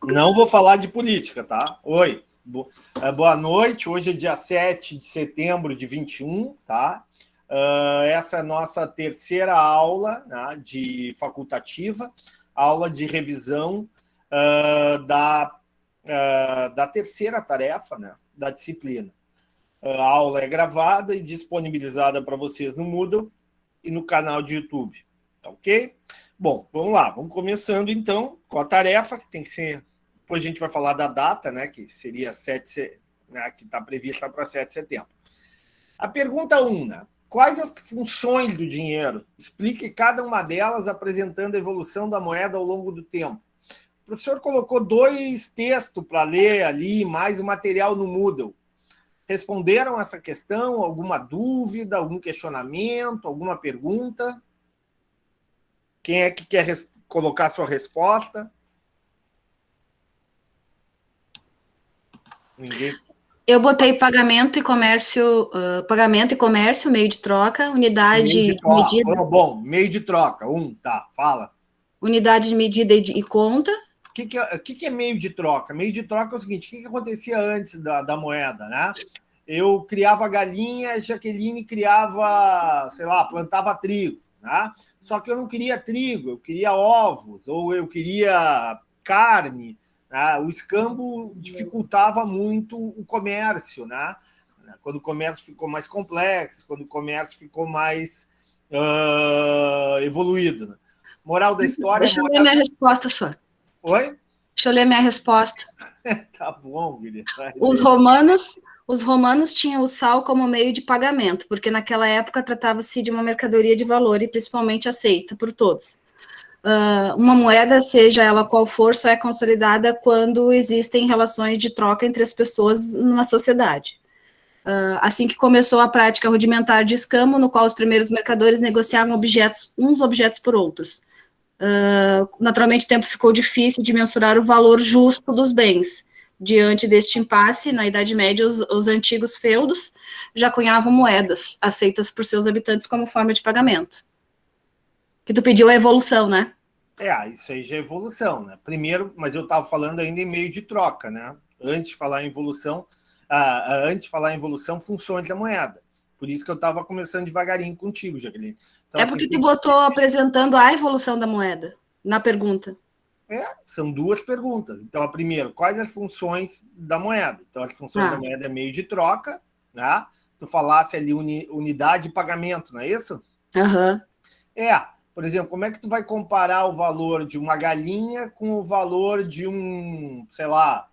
Não vou falar de política, tá? Oi, boa noite. Hoje é dia 7 de setembro de 21, tá? Essa é a nossa terceira aula, né, de facultativa, aula de revisão da terceira tarefa, né, da disciplina. A aula é gravada e disponibilizada para vocês no Moodle e no canal de YouTube, tá ok? Bom, vamos lá, vamos começando então com a tarefa, que tem que ser. Depois a gente vai falar da data, né, que seria 7, né, que está prevista para 7 de setembro. A pergunta 1, né? Quais as funções do dinheiro? Explique cada uma delas apresentando a evolução da moeda ao longo do tempo. O professor colocou 2 textos para ler ali, mais o material no Moodle. Responderam essa questão? Alguma dúvida, algum questionamento, alguma pergunta? Quem é que quer colocar sua resposta? Ninguém. Eu botei pagamento e comércio, meio de troca, unidade Meio de troca. medida. Bom, meio de troca. Tá, fala. Unidade de medida e conta. O que é meio de troca? Meio de troca é o seguinte: o que acontecia antes da moeda, né? Eu criava galinha, Jaqueline criava, sei lá, plantava trigo, né? Só que eu não queria trigo, eu queria ovos, ou eu queria carne. Né? O escambo dificultava muito o comércio, né? Quando o comércio ficou mais complexo, quando o comércio ficou mais evoluído. Né? Moral da história... Deixa eu ler minha resposta só. Oi? Deixa eu ler minha resposta. Tá bom, Guilherme. Os romanos tinham o sal como meio de pagamento, porque naquela época tratava-se de uma mercadoria de valor e principalmente aceita por todos. Uma moeda, seja ela qual for, só é consolidada quando existem relações de troca entre as pessoas numa sociedade. Assim que começou a prática rudimentar de escambo, no qual os primeiros mercadores negociavam uns objetos por outros. Naturalmente, o tempo ficou difícil de mensurar o valor justo dos bens. Diante deste impasse, na Idade Média, os antigos feudos já cunhavam moedas, aceitas por seus habitantes como forma de pagamento. Que tu pediu a evolução, né? Isso aí já é evolução, né? Primeiro, mas eu estava falando ainda em meio de troca, né? Antes de falar em evolução, funções da moeda. Por isso que eu estava começando devagarinho contigo, Jaqueline. Então, porque tu botou apresentando a evolução da moeda na pergunta. São 2 perguntas. Então, a primeira, quais as funções da moeda? Então, as funções da moeda é meio de troca, né? Tu falasse ali unidade de pagamento, não é isso? Uhum. Por exemplo, como é que tu vai comparar o valor de uma galinha com o valor de um, sei lá,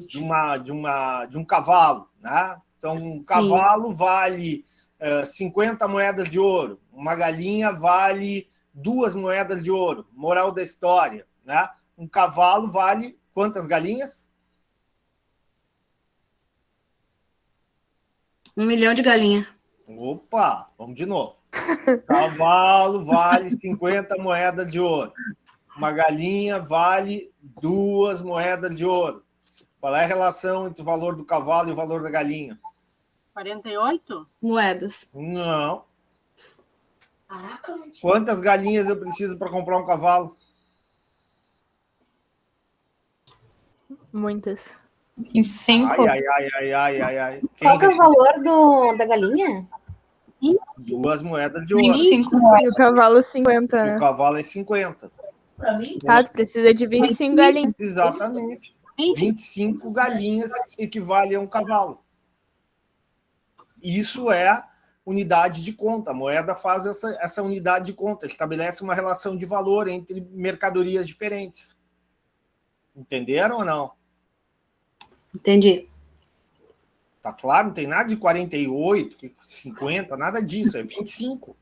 de um cavalo, né? Então, um cavalo vale 50 moedas de ouro, uma galinha vale 2 moedas de ouro. Moral da história, né? Um cavalo vale quantas galinhas? 1 milhão de galinhas. Opa, vamos de novo. Cavalo vale 50 moedas de ouro. Uma galinha vale 2 moedas de ouro. Qual é a relação entre o valor do cavalo e o valor da galinha? 48? Moedas. Não. Quantas galinhas eu preciso para comprar um cavalo? Muitas. 25. Ai. Qual que é o valor da galinha? 2 moedas de ouro. 25 E o cavalo 50, E né? o cavalo é 50. Tá, tu precisa de 25 galinhas. Exatamente. 25 galinhas equivale a um cavalo. Isso é unidade de conta. A moeda faz essa unidade de conta, estabelece uma relação de valor entre mercadorias diferentes. Entenderam ou não? Entendi. Tá claro? Não tem nada de 48, 50, nada disso. É 25.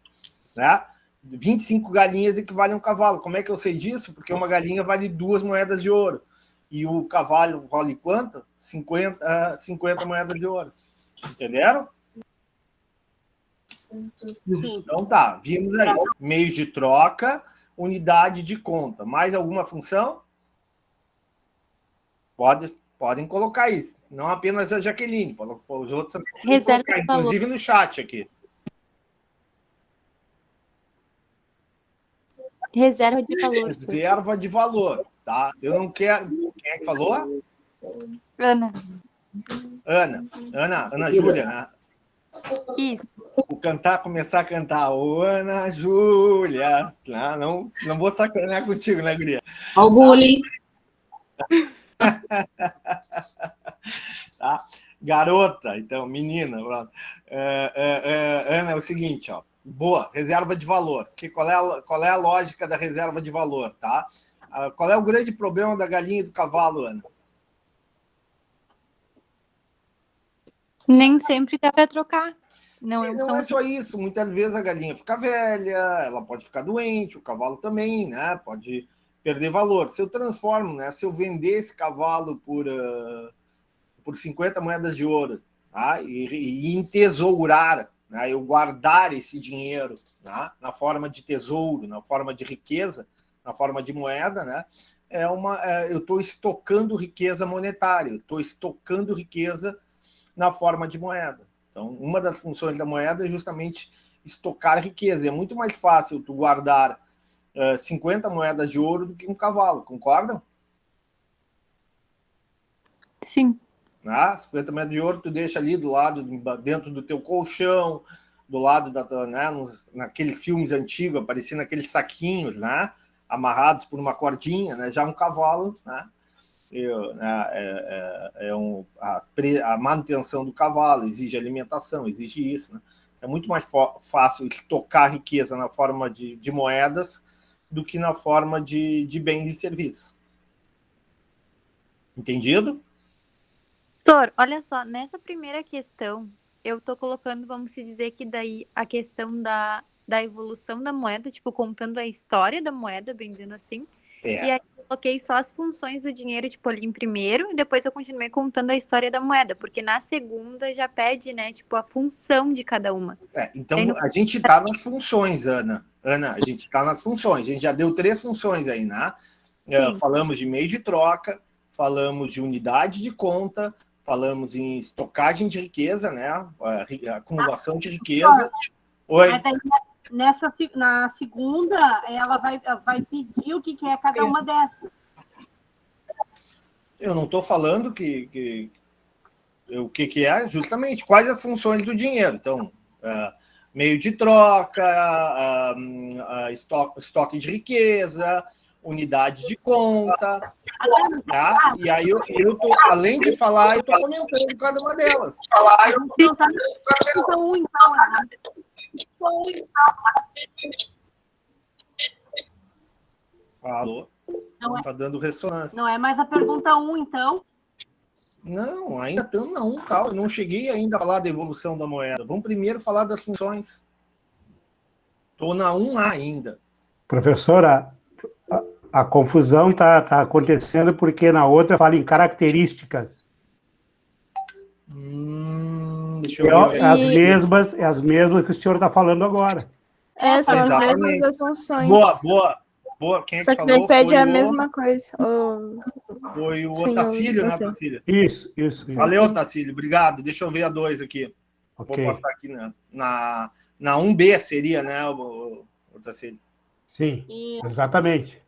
Né? 25 galinhas equivalem a um cavalo. Como é que eu sei disso? Porque uma galinha vale 2 moedas de ouro. E o cavalo vale quanto? 50 moedas de ouro. Entenderam? Então tá, vimos aí. Meios de troca, unidade de conta. Mais alguma função? Podem colocar isso. Não apenas a Jaqueline. Os outros também podem colocar, inclusive no chat aqui. Reserva de valor. Reserva de valor. tá? Eu não quero... Quem é que falou? Ana. Ana Júlia, né? Isso. Vou começar a cantar, ô Ana Júlia. Não vou sacanear contigo, né, guria? Olha o bullying. Tá? Garota, então, menina. Ana, é o seguinte, ó. Boa, reserva de valor. Qual é a lógica da reserva de valor, tá? Qual é o grande problema da galinha e do cavalo, Ana? Nem sempre dá para trocar. Não, Não é só isso, muitas vezes a galinha fica velha, ela pode ficar doente, o cavalo também, né? Pode perder valor. Se eu transformo, né? Se eu vender esse cavalo por 50 moedas de ouro, tá? E entesourar, né? Eu guardar esse dinheiro, tá? Na forma de tesouro, na forma de riqueza, na forma de moeda, né? Eu estou estocando riqueza monetária, estou estocando riqueza na forma de moeda. Então, uma das funções da moeda é justamente estocar riqueza. É muito mais fácil tu guardar 50 moedas de ouro do que um cavalo, concordam? Sim. 50 moedas de ouro tu deixa ali do lado, dentro do teu colchão, do lado né, naqueles filmes antigos, aparecendo aqueles saquinhos, né, amarrados por uma cordinha, né, já um cavalo, né, a manutenção do cavalo exige alimentação, exige isso, né? É muito mais fácil estocar riqueza na forma de moedas do que na forma de bens e serviços. Entendido? Professor, olha só, nessa primeira questão, eu tô colocando, vamos dizer que daí a questão da evolução da moeda, tipo, contando a história da moeda, bem dizendo assim. E aí eu coloquei só as funções do dinheiro, tipo, ali em primeiro, e depois eu continuei contando a história da moeda, porque na segunda já pede, né, tipo, a função de cada uma. Então, a gente está nas funções, Ana. Ana, a gente está nas funções. A gente já deu 3 funções aí, né? Falamos de meio de troca, falamos de unidade de conta, falamos em estocagem de riqueza, né? Acumulação de riqueza. Oi. Na segunda, ela vai pedir o que é cada uma dessas. Eu não estou falando o que é, justamente, quais as funções do dinheiro. Então, meio de troca, estoque de riqueza, unidade de conta. Tá? E aí, eu tô, além de falar, eu estou comentando cada uma delas. Falou. Está dando ressonância. Não é mais a pergunta 1, então? Não, ainda estamos na 1, calma. Eu não cheguei ainda a falar da evolução da moeda. Vamos primeiro falar das funções. Estou na 1A ainda. Professora, a confusão está acontecendo porque na outra fala em características. Deixa eu ver. É as mesmas que o senhor está falando agora. São Exatamente. as mesmas assunções. Boa. Quem é Só que que falou? daí pede a mesma coisa. Foi o Sim, Otacílio, né, você. Otacílio? Isso. Valeu, Otacílio. Obrigado. Deixa eu ver a 2 aqui. Okay. Vou passar aqui na 1B seria, né, o Otacílio? Sim, exatamente.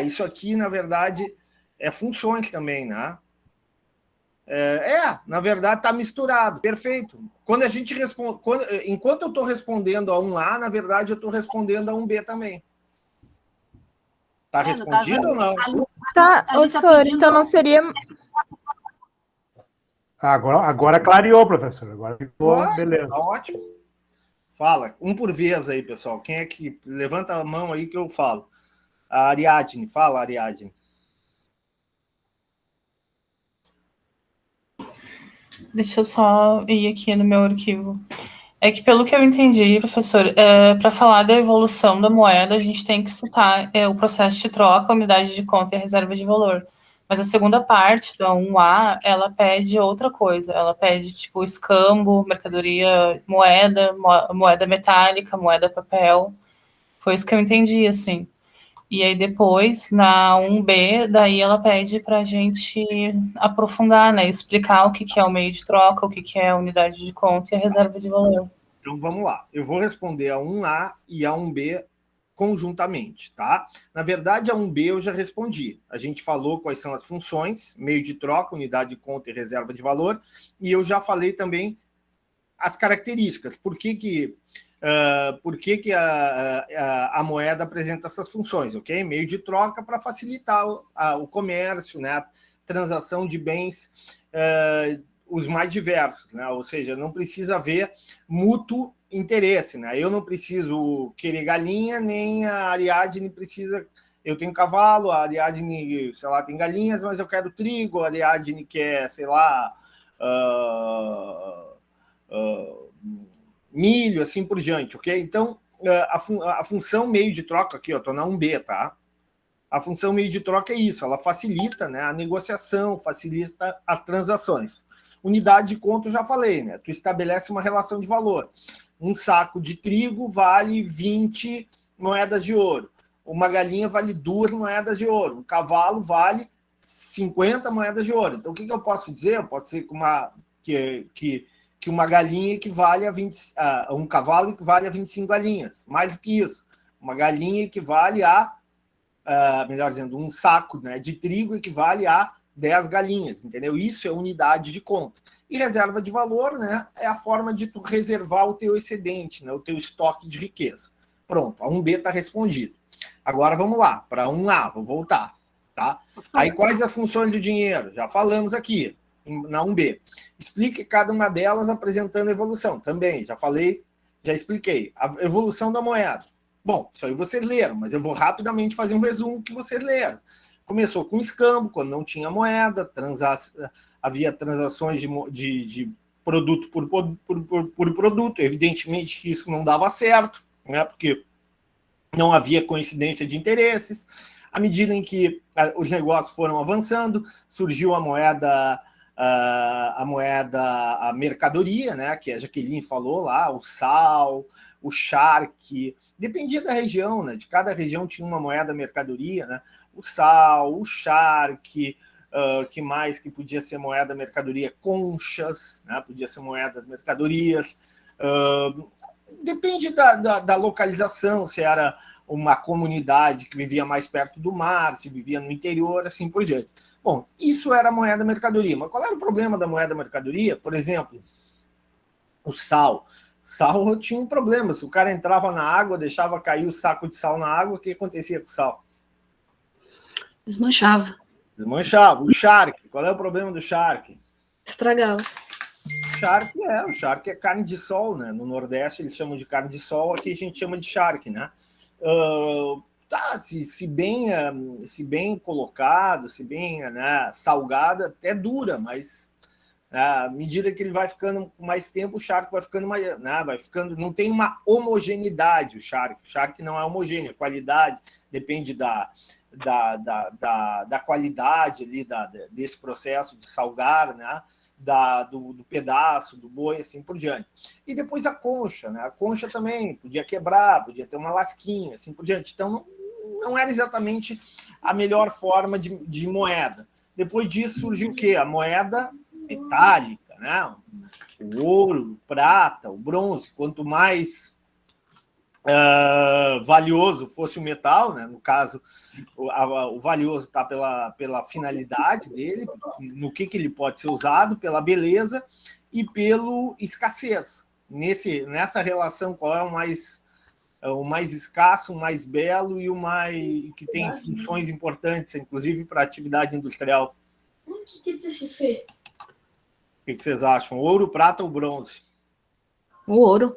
Isso aqui, na verdade, é funções também, né? Na verdade, está misturado. Perfeito. Quando a gente responde, enquanto eu estou respondendo a 1A, na verdade, eu estou respondendo a 1B também. Está respondido ou não? Tá, senhor, então não seria... Agora clareou, professor. Agora ficou beleza. Tá ótimo. Fala, um por vez aí, pessoal. Quem é que... Levanta a mão aí que eu falo. A Ariadne. Fala, Ariadne. Deixa eu só ir aqui no meu arquivo. É que, pelo que eu entendi, professor, para falar da evolução da moeda, a gente tem que citar o processo de troca, a unidade de conta e a reserva de valor. Mas a segunda parte, da 1A, ela pede outra coisa. Ela pede, tipo, escambo, mercadoria, moeda metálica, moeda papel. Foi isso que eu entendi, assim. E aí depois, na 1B, daí ela pede para a gente aprofundar, né? Explicar o que é o meio de troca, o que é a unidade de conta e a reserva de valor. Então, vamos lá. Eu vou responder a 1A e a 1B conjuntamente, tá? Na verdade, a 1B eu já respondi. A gente falou quais são as funções, meio de troca, unidade de conta e reserva de valor, e eu já falei também as características. Por que a moeda apresenta essas funções, ok? Meio de troca para facilitar o comércio, né? A transação de bens, os mais diversos, né? Ou seja, não precisa haver mútuo interesse, né? Eu não preciso querer galinha, nem a Ariadne precisa. Eu tenho cavalo, a Ariadne, sei lá, tem galinhas, mas eu quero trigo, a Ariadne quer, sei lá, milho, assim por diante, ok? Então, a função meio de troca aqui, ó, tô na 1B, tá? A função meio de troca é isso, ela facilita, né, a negociação, facilita as transações. Unidade de conta eu já falei, né? Tu estabelece uma relação de valor. Um saco de trigo vale 20 moedas de ouro. Uma galinha vale 2 moedas de ouro. Um cavalo vale 50 moedas de ouro. Então, o que eu posso dizer? Eu posso dizer que uma galinha equivale a um cavalo equivale a 25 galinhas. Mais do que isso. Uma galinha equivale melhor dizendo, um saco, né, de trigo equivale a 10 galinhas, entendeu? Isso é unidade de conta. E reserva de valor, né, é a forma de tu reservar o teu excedente, né, o teu estoque de riqueza. Pronto, a 1B está respondido. Agora vamos lá, para 1A, vou voltar. Tá? Aí quais as funções do dinheiro? Já falamos aqui, na 1B. Explique cada uma delas apresentando a evolução. Também, já falei, já expliquei. A evolução da moeda. Bom, isso aí vocês leram, mas eu vou rapidamente fazer um resumo que vocês leram. Começou com escambo, quando não tinha moeda, havia transações de produto por produto. Evidentemente que isso não dava certo, né, porque não havia coincidência de interesses. À medida em que os negócios foram avançando, surgiu a mercadoria, né, que a Jaqueline falou lá, o sal, o charque, dependia da região, né, de cada região tinha uma moeda mercadoria, né, o sal, o charque, que mais que podia ser moeda mercadoria, conchas, né, podia ser moedas mercadorias, depende da localização, se era uma comunidade que vivia mais perto do mar, se vivia no interior, assim por diante. Bom, isso era moeda mercadoria. Mas qual era o problema da moeda mercadoria? Por exemplo, o sal. Sal tinha um problema. Se o cara entrava na água, deixava cair o saco de sal na água, o que acontecia com o sal? Desmanchava. Desmanchava. O charque. Qual é o problema do charque? Estragava. O charque é carne de sol, né? No Nordeste eles chamam de carne de sol, aqui a gente chama de charque, né? Se bem colocado, se bem, né, salgado, até dura, mas à medida que ele vai ficando com mais tempo, o charque vai ficando mais, né, não tem uma homogeneidade o charque não é homogêneo, a qualidade depende da qualidade ali, desse processo de salgar, né? Do pedaço, do boi, assim por diante. E depois a concha, né? A concha também podia quebrar, podia ter uma lasquinha, assim por diante. Então, não era exatamente a melhor forma de moeda. Depois disso surgiu o quê? A moeda metálica, né? O ouro, o prata, o bronze. Quanto mais valioso fosse o metal, né? No caso, o valioso está pela finalidade dele, no que ele pode ser usado, pela beleza e pelo escassez. Nessa relação, qual é o mais escasso, o mais belo e o mais que tem funções importantes, inclusive para a atividade industrial? O que é TCC? O que vocês acham? Ouro, prata ou bronze? O ouro.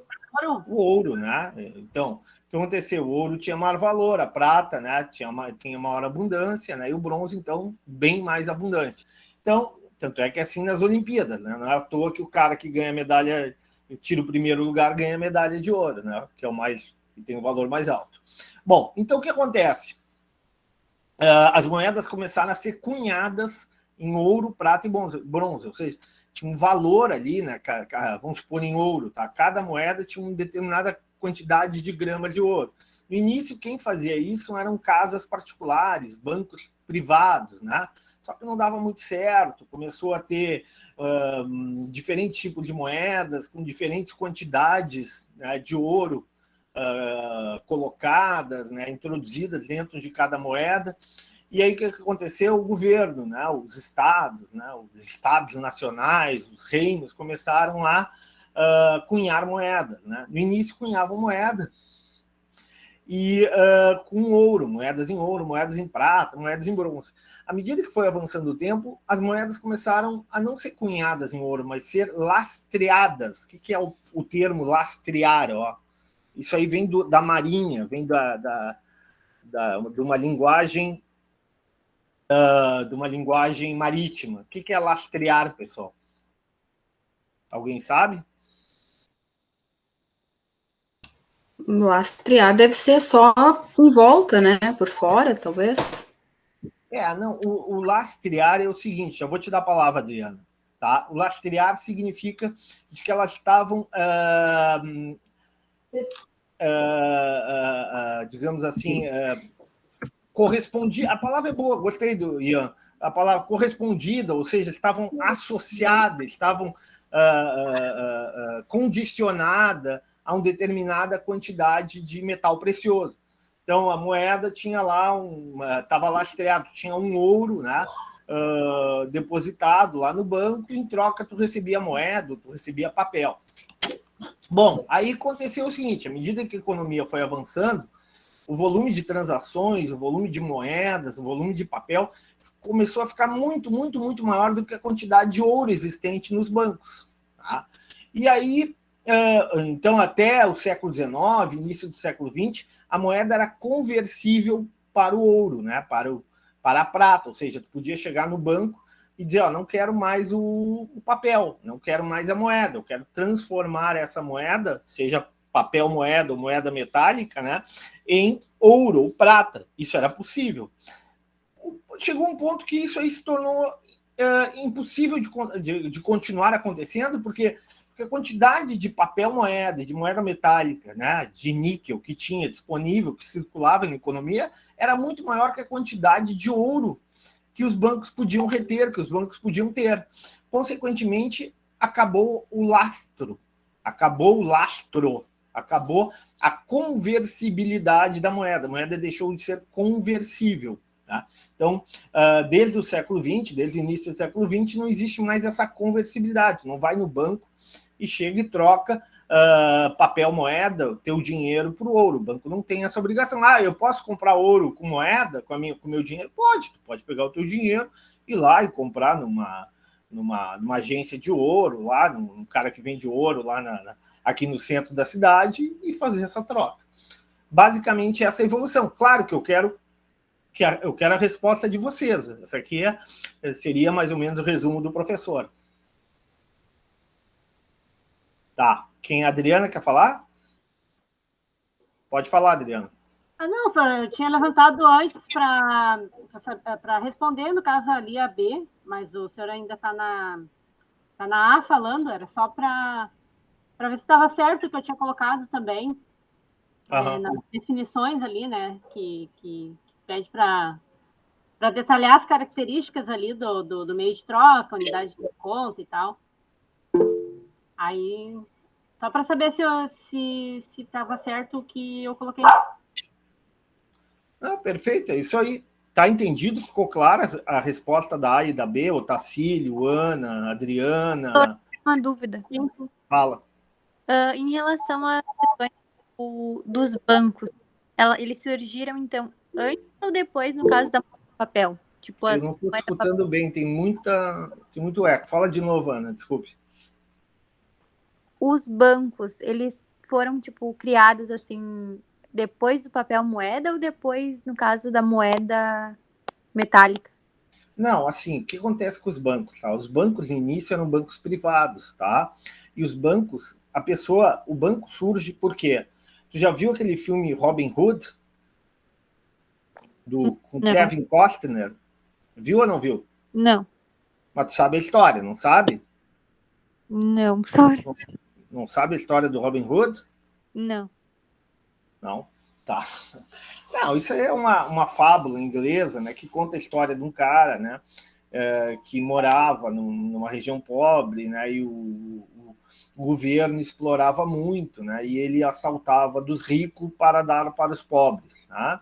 O ouro, né? Então, o que aconteceu? O ouro tinha maior valor, a prata, né, tinha maior abundância, né, e o bronze, então, bem mais abundante. Então, tanto é que é assim nas Olimpíadas, né? Não é à toa que o cara que ganha medalha, tira o primeiro lugar, ganha medalha de ouro, né? Que é o mais, que tem o valor mais alto. Bom, então o que acontece? As moedas começaram a ser cunhadas em ouro, prata e bronze, ou seja, tinha um valor ali, né? Vamos supor em ouro, tá? Cada moeda tinha uma determinada quantidade de gramas de ouro. No início, quem fazia isso eram casas particulares, bancos privados, né? Só que não dava muito certo, começou a ter diferentes tipos de moedas, com diferentes quantidades, né, de ouro colocadas, né, introduzidas dentro de cada moeda. E aí o que aconteceu? O governo, né, os estados nacionais, os reinos começaram a cunhar moeda, né? No início cunhavam moeda e com ouro, moedas em prata, moedas em bronze. À medida que foi avançando o tempo, as moedas começaram a não ser cunhadas em ouro, mas ser lastreadas. O que é o termo lastrear? Ó? Isso aí vem da marinha, vem de uma linguagem marítima. O que é lastrear, pessoal? Alguém sabe? Lastrear deve ser só em volta, né? Por fora, talvez. Não, o lastrear é o seguinte, eu vou te dar a palavra, Adriana. Tá? O lastrear significa de que elas estavam, digamos assim, correspondida. A palavra é boa, gostei do Ian. A palavra correspondida, ou seja, estavam associadas, estavam condicionadas a uma determinada quantidade de metal precioso. Então, a moeda tinha lá, estava lastreado, tinha um ouro, né, depositado lá no banco, e em troca tu recebia moeda, tu recebia papel. Bom, aí aconteceu o seguinte, à medida que a economia foi avançando, o volume de transações, o volume de moedas, o volume de papel começou a ficar muito, muito, muito maior do que a quantidade de ouro existente nos bancos. Tá? E aí, então, até o século XIX, início do século XX, a moeda era conversível para o ouro, né? para a prata, ou seja, tu podia chegar no banco e dizer, não quero mais o papel, não quero mais a moeda, eu quero transformar essa moeda, seja papel moeda ou moeda metálica, né, em ouro ou prata. Isso era possível. Chegou um ponto que isso aí se tornou impossível de continuar acontecendo, porque a quantidade de papel moeda, de moeda metálica, né, de níquel que tinha disponível, que circulava na economia, era muito maior que a quantidade de ouro que os bancos podiam reter, que os bancos podiam ter. Consequentemente, acabou acabou a conversibilidade da moeda. A moeda deixou de ser conversível. Tá? Então, desde o século XX, desde o início do século XX, não existe mais essa conversibilidade. Não vai no banco e chega e troca papel moeda, teu dinheiro por ouro. O banco não tem essa obrigação. Eu posso comprar ouro com moeda, com o meu dinheiro? Pode. Tu pode pegar o teu dinheiro, ir lá e comprar numa agência de ouro, lá, num cara que vende ouro lá aqui no centro da cidade e fazer essa troca. Basicamente, essa evolução. Claro que eu quero a resposta de vocês. Essa aqui seria mais ou menos o resumo do professor. Tá. Quem? A Adriana quer falar? Pode falar, Adriana. Não, eu tinha levantado antes para responder, no caso ali a B, mas o senhor ainda está na A falando, era só para ver se estava certo o que eu tinha colocado também, nas definições ali, né, que pede para detalhar as características ali do meio de troca, unidade de conta e tal. Aí, só para saber se estava certo o que eu coloquei. Perfeito, é isso aí. Tá entendido? Ficou clara a resposta da A e da B? O Tacílio, Ana, Adriana? Uma dúvida. Fala. Em relação às questões dos bancos, eles surgiram, então, antes ou depois, no caso da papel? Tipo, eu não estou escutando bem, tem muito eco. Fala de novo, Ana, desculpe. Os bancos, eles foram, tipo, criados, assim, depois do papel moeda ou depois, no caso, da moeda metálica? Não, assim, o que acontece com os bancos? Tá? Os bancos, no início, eram bancos privados, tá? E os bancos, o banco surge por quê? Tu já viu aquele filme Robin Hood? Com Kevin Costner? Viu ou não viu? Não. Mas tu sabe a história, não sabe? Não, sorry. Não sabe a história do Robin Hood? Não. Não? Tá. Não, isso é uma fábula inglesa, né, que conta a história de um cara, né, que morava numa região pobre, né, e governo explorava muito, né? E ele assaltava dos ricos para dar para os pobres, né?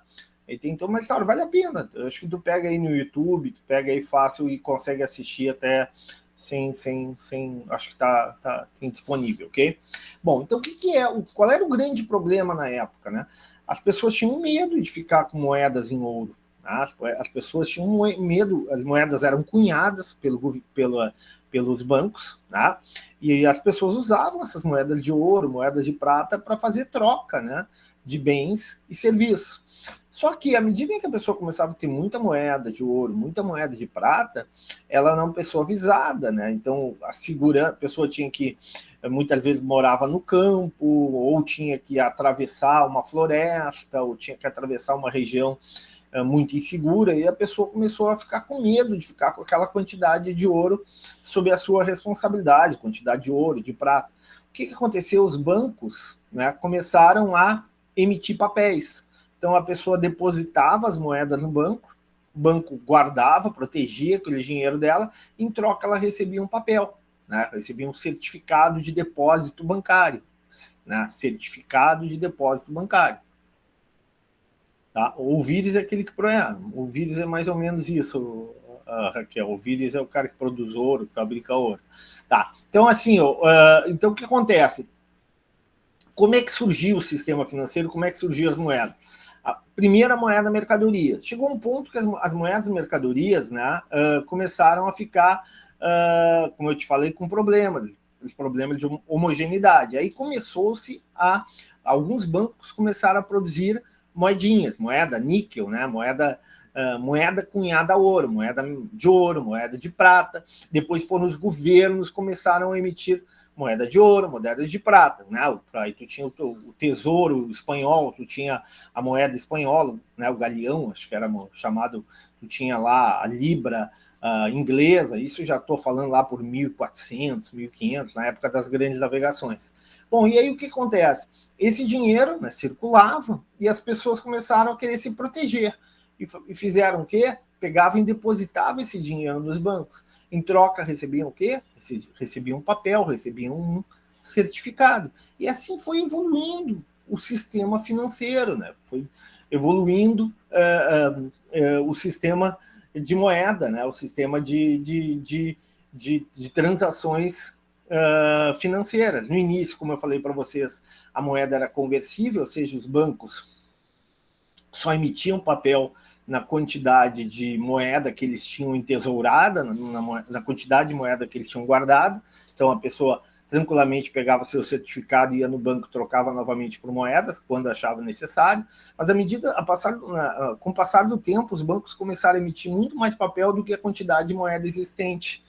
E tem então uma história, vale a pena. Eu acho que tu pega aí no YouTube, tu pega aí fácil e consegue assistir até sem acho que tem disponível, ok? Bom, então qual era o grande problema na época, né? As pessoas tinham medo de ficar com moedas em ouro. As pessoas tinham medo, as moedas eram cunhadas pelos bancos, né? E as pessoas usavam essas moedas de ouro, moedas de prata, para fazer troca, né, de bens e serviços. Só que, à medida em que a pessoa começava a ter muita moeda de ouro, muita moeda de prata, ela era uma pessoa avisada, né? Então, a pessoa tinha que, muitas vezes, morava no campo, ou tinha que atravessar uma floresta, ou tinha que atravessar uma região muito insegura, e a pessoa começou a ficar com medo de ficar com aquela quantidade de ouro sob a sua responsabilidade, quantidade de ouro, de prata. O que aconteceu? Os bancos, né, começaram a emitir papéis. Então a pessoa depositava as moedas no banco, o banco guardava, protegia aquele dinheiro dela, em troca ela recebia um papel, né, recebia um certificado de depósito bancário, né, certificado de depósito bancário. Tá? O vírus é aquele que o vírus é mais ou menos isso, Raquel. O vírus é o cara que produz ouro, que fabrica ouro. Tá. Então, assim, então o que acontece? Como é que surgiu o sistema financeiro? Como é que surgiu as moedas? A primeira moeda, mercadoria. Chegou um ponto que as moedas mercadorias, né, começaram a ficar, como eu te falei, com problemas de homogeneidade. Aí começou-se alguns bancos começaram a produzir moedinhas, moeda níquel, né? Moeda cunhada a ouro, moeda de ouro, moeda de prata. Depois foram os governos começaram a emitir moeda de ouro, moedas de prata, né? Aí tu tinha o tesouro espanhol, tu tinha a moeda espanhola, né? O galeão, acho que era chamado, tu tinha lá a libra inglesa. Isso já estou falando lá por 1400, 1500, na época das grandes navegações. Bom, e aí o que acontece? Esse dinheiro, né, circulava e as pessoas começaram a querer se proteger. E fizeram o quê? Pegavam e depositavam esse dinheiro nos bancos. Em troca, recebiam o quê? Recebiam um papel, recebiam um certificado. E assim foi evoluindo o sistema financeiro, né? Foi evoluindo o sistema de moeda, né? O sistema de transações financeiras. No início, como eu falei para vocês, a moeda era conversível, ou seja, os bancos só emitiam papel na quantidade de moeda que eles tinham entesourada, na quantidade de moeda que eles tinham guardado. Então, a pessoa tranquilamente pegava seu certificado, ia no banco, trocava novamente por moedas, quando achava necessário. Mas, com o passar do tempo, os bancos começaram a emitir muito mais papel do que a quantidade de moeda existente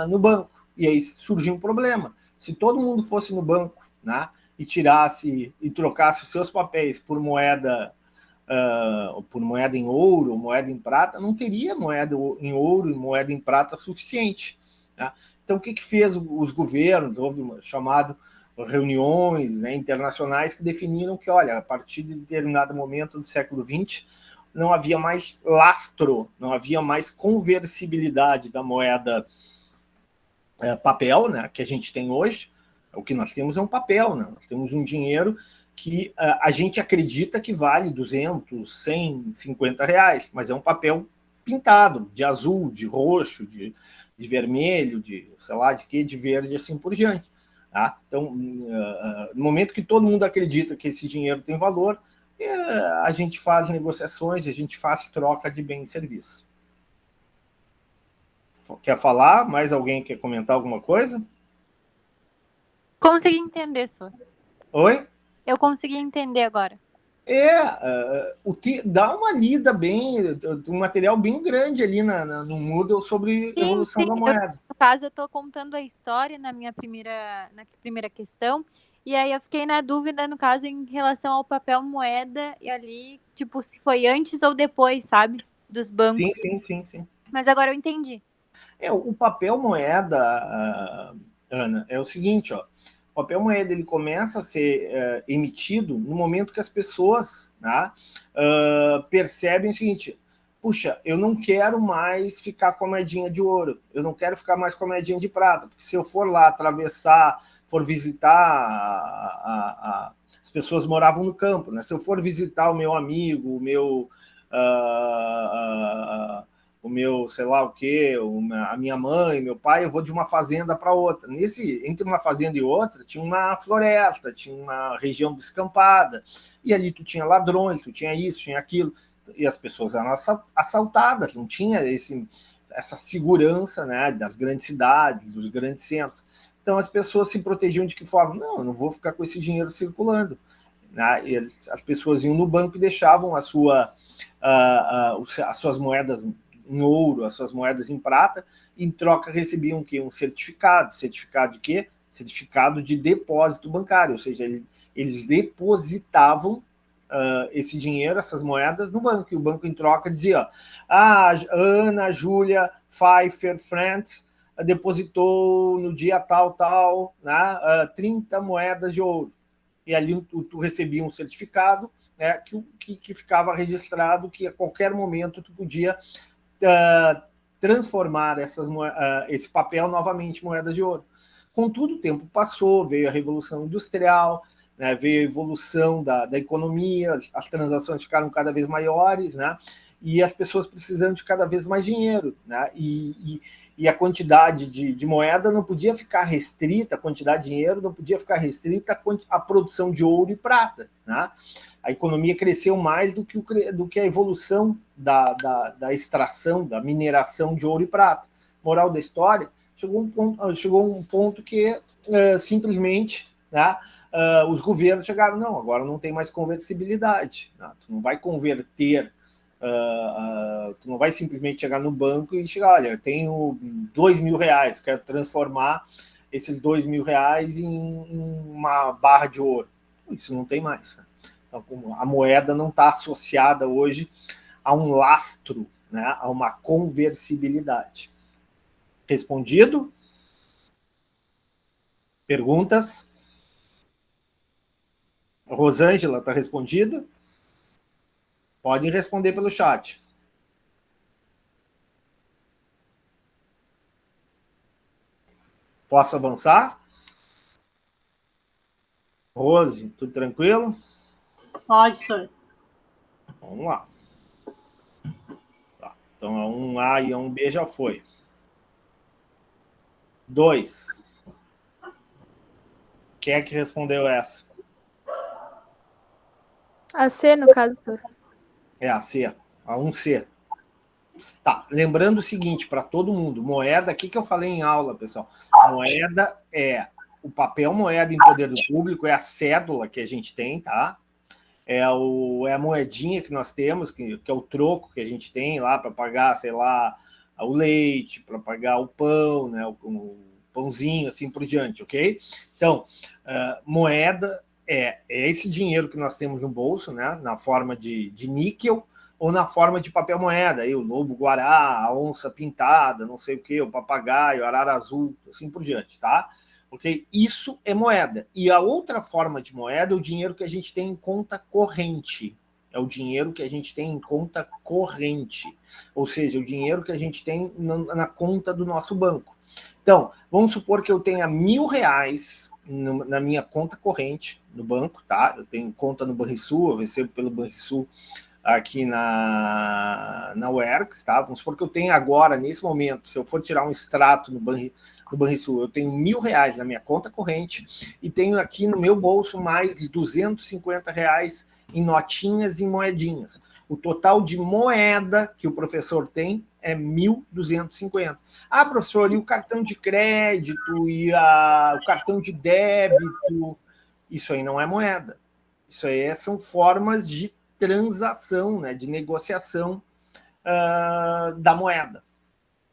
no banco. E aí surgiu um problema. Se todo mundo fosse no banco, né, e tirasse e trocasse os seus papéis por moeda em ouro, moeda em prata, não teria moeda em ouro e moeda em prata suficiente. Né? Então, o que fez os governos? Houve reuniões, né, internacionais que definiram que, olha, a partir de determinado momento do século XX, não havia mais lastro, não havia mais conversibilidade da moeda papel, né, que a gente tem hoje. O que nós temos é um papel, né? Nós temos um dinheiro que a gente acredita que vale 200, 100, 50 reais, mas é um papel pintado de azul, de roxo, de vermelho, de sei lá de quê, de verde, assim por diante. Tá? Então, no momento que todo mundo acredita que esse dinheiro tem valor, a gente faz negociações, a gente faz troca de bens e serviços. Quer falar? Mais alguém quer comentar alguma coisa? Consegui entender, senhor. Oi? Eu consegui entender agora. Dá uma lida um material bem grande ali no Moodle sobre a evolução da moeda. No caso, eu estou contando a história na primeira questão, e aí eu fiquei na dúvida, no caso, em relação ao papel moeda, e ali, tipo, se foi antes ou depois, sabe? Dos bancos. Sim. Mas agora eu entendi. O papel moeda, Ana, é o seguinte, ó. O papel moeda ele começa a ser emitido no momento que as pessoas, né, percebem o seguinte: puxa, eu não quero mais ficar com a moedinha de ouro, eu não quero ficar mais com a moedinha de prata, porque se eu for lá atravessar, for visitar, as pessoas moravam no campo, né? Se eu for visitar o meu amigo, o meu, sei lá o quê, a minha mãe, meu pai, eu vou de uma fazenda para outra. Entre uma fazenda e outra, tinha uma floresta, tinha uma região descampada, e ali tu tinha ladrões, tu tinha isso, tinha aquilo, e as pessoas eram assaltadas, não tinha essa segurança, né, das grandes cidades, dos grandes centros. Então as pessoas se protegiam de que forma? Não, eu não vou ficar com esse dinheiro circulando. Né? As pessoas iam no banco e deixavam as suas moedas em ouro, as suas moedas em prata, e em troca recebiam o quê? Um certificado. Certificado de quê? Certificado de depósito bancário, ou seja, eles depositavam esse dinheiro, essas moedas, no banco, e o banco em troca dizia, Ana Júlia Pfeiffer Friends depositou no dia tal, né, 30 moedas de ouro, e ali tu recebia um certificado, né, que ficava registrado que a qualquer momento tu podia transformar esse papel novamente em moedas de ouro. Contudo, o tempo passou, veio a Revolução Industrial, né, veio a evolução da economia, as transações ficaram cada vez maiores, né, e as pessoas precisando de cada vez mais dinheiro, né, e a quantidade de moeda não podia ficar restrita, a quantidade de dinheiro não podia ficar restrita à produção de ouro e prata, né? A economia cresceu mais do que a evolução da extração, da mineração de ouro e prata. Moral da história, chegou um ponto que simplesmente, né, os governos chegaram, não, agora não tem mais conversibilidade, né? Tu não vai converter, tu não vai simplesmente chegar no banco e chegar, olha, eu tenho R$2.000, quero transformar esses R$2.000 em uma barra de ouro. Isso não tem mais, né? Então, a moeda não está associada hoje a um lastro, né, a uma conversibilidade. Respondido? Perguntas? Rosângela, está respondida? Podem responder pelo chat. Posso avançar? Rose, tudo tranquilo? Pode, senhor. Vamos lá. Tá. Então, a 1A e a 1B já foi. 2. Quem é que respondeu essa? A C, no caso, senhor. É a C, a 1C. Tá, lembrando o seguinte, para todo mundo, moeda, o que eu falei em aula, pessoal? Moeda é o papel moeda em poder do público, é a cédula que a gente tem, tá? É a moedinha que nós temos, que é o troco que a gente tem lá para pagar, sei lá, o leite, para pagar o pão, né, o pãozinho, assim por diante, ok? Então, moeda é esse dinheiro que nós temos no bolso, né, na forma de níquel ou na forma de papel moeda, aí o lobo-guará, a onça pintada, não sei o quê, o papagaio, arara azul, assim por diante, tá? Ok? Isso é moeda. E a outra forma de moeda é o dinheiro que a gente tem em conta corrente. É o dinheiro que a gente tem em conta corrente. Ou seja, o dinheiro que a gente tem na conta do nosso banco. Então, vamos supor que eu tenha R$1.000 na minha conta corrente no banco, tá? Eu tenho conta no Banrisul, eu recebo pelo Banrisul aqui na UERGS, tá? Vamos supor que eu tenho agora, nesse momento, se eu for tirar um extrato no Banrisul, eu tenho R$1.000 na minha conta corrente e tenho aqui no meu bolso mais de R$250 em notinhas e moedinhas. O total de moeda que o professor tem é 1.250. Ah, professor, e o cartão de crédito e o cartão de débito? Isso aí não é moeda. Isso aí são formas de transação, né, de negociação da moeda.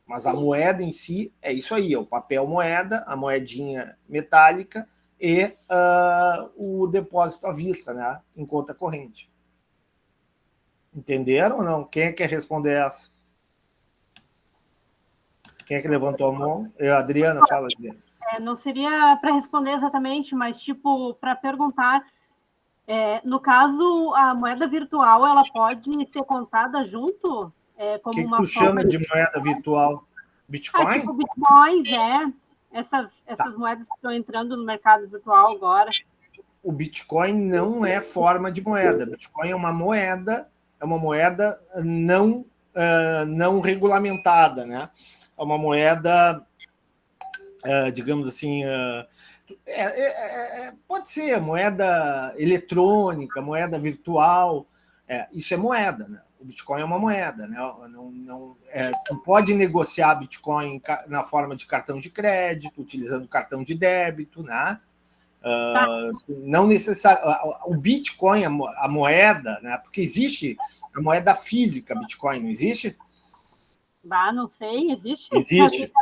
Mas a moeda em si é isso aí, é o papel moeda, a moedinha metálica e o depósito à vista, né, em conta corrente. Entenderam ou não? Quem é que quer responder essa? Quem é que levantou a mão? Adriana, fala, Adriana. Não seria para responder exatamente, mas tipo, para perguntar, no caso, a moeda virtual, ela pode ser contada junto O como que uma tu chama de moeda virtual? Bitcoin? Tipo bitcoins, essas moedas que estão entrando no mercado virtual agora. O Bitcoin não é forma de moeda. Bitcoin é uma moeda não regulamentada, né? É uma moeda, digamos assim, pode ser moeda eletrônica, moeda virtual, isso é moeda, né? O Bitcoin é uma moeda, né? Tu pode negociar Bitcoin na forma de cartão de crédito, utilizando cartão de débito, né? Não necessário. O Bitcoin, a moeda, né? Porque existe a moeda física Bitcoin, não existe? Não sei, existe? Existe,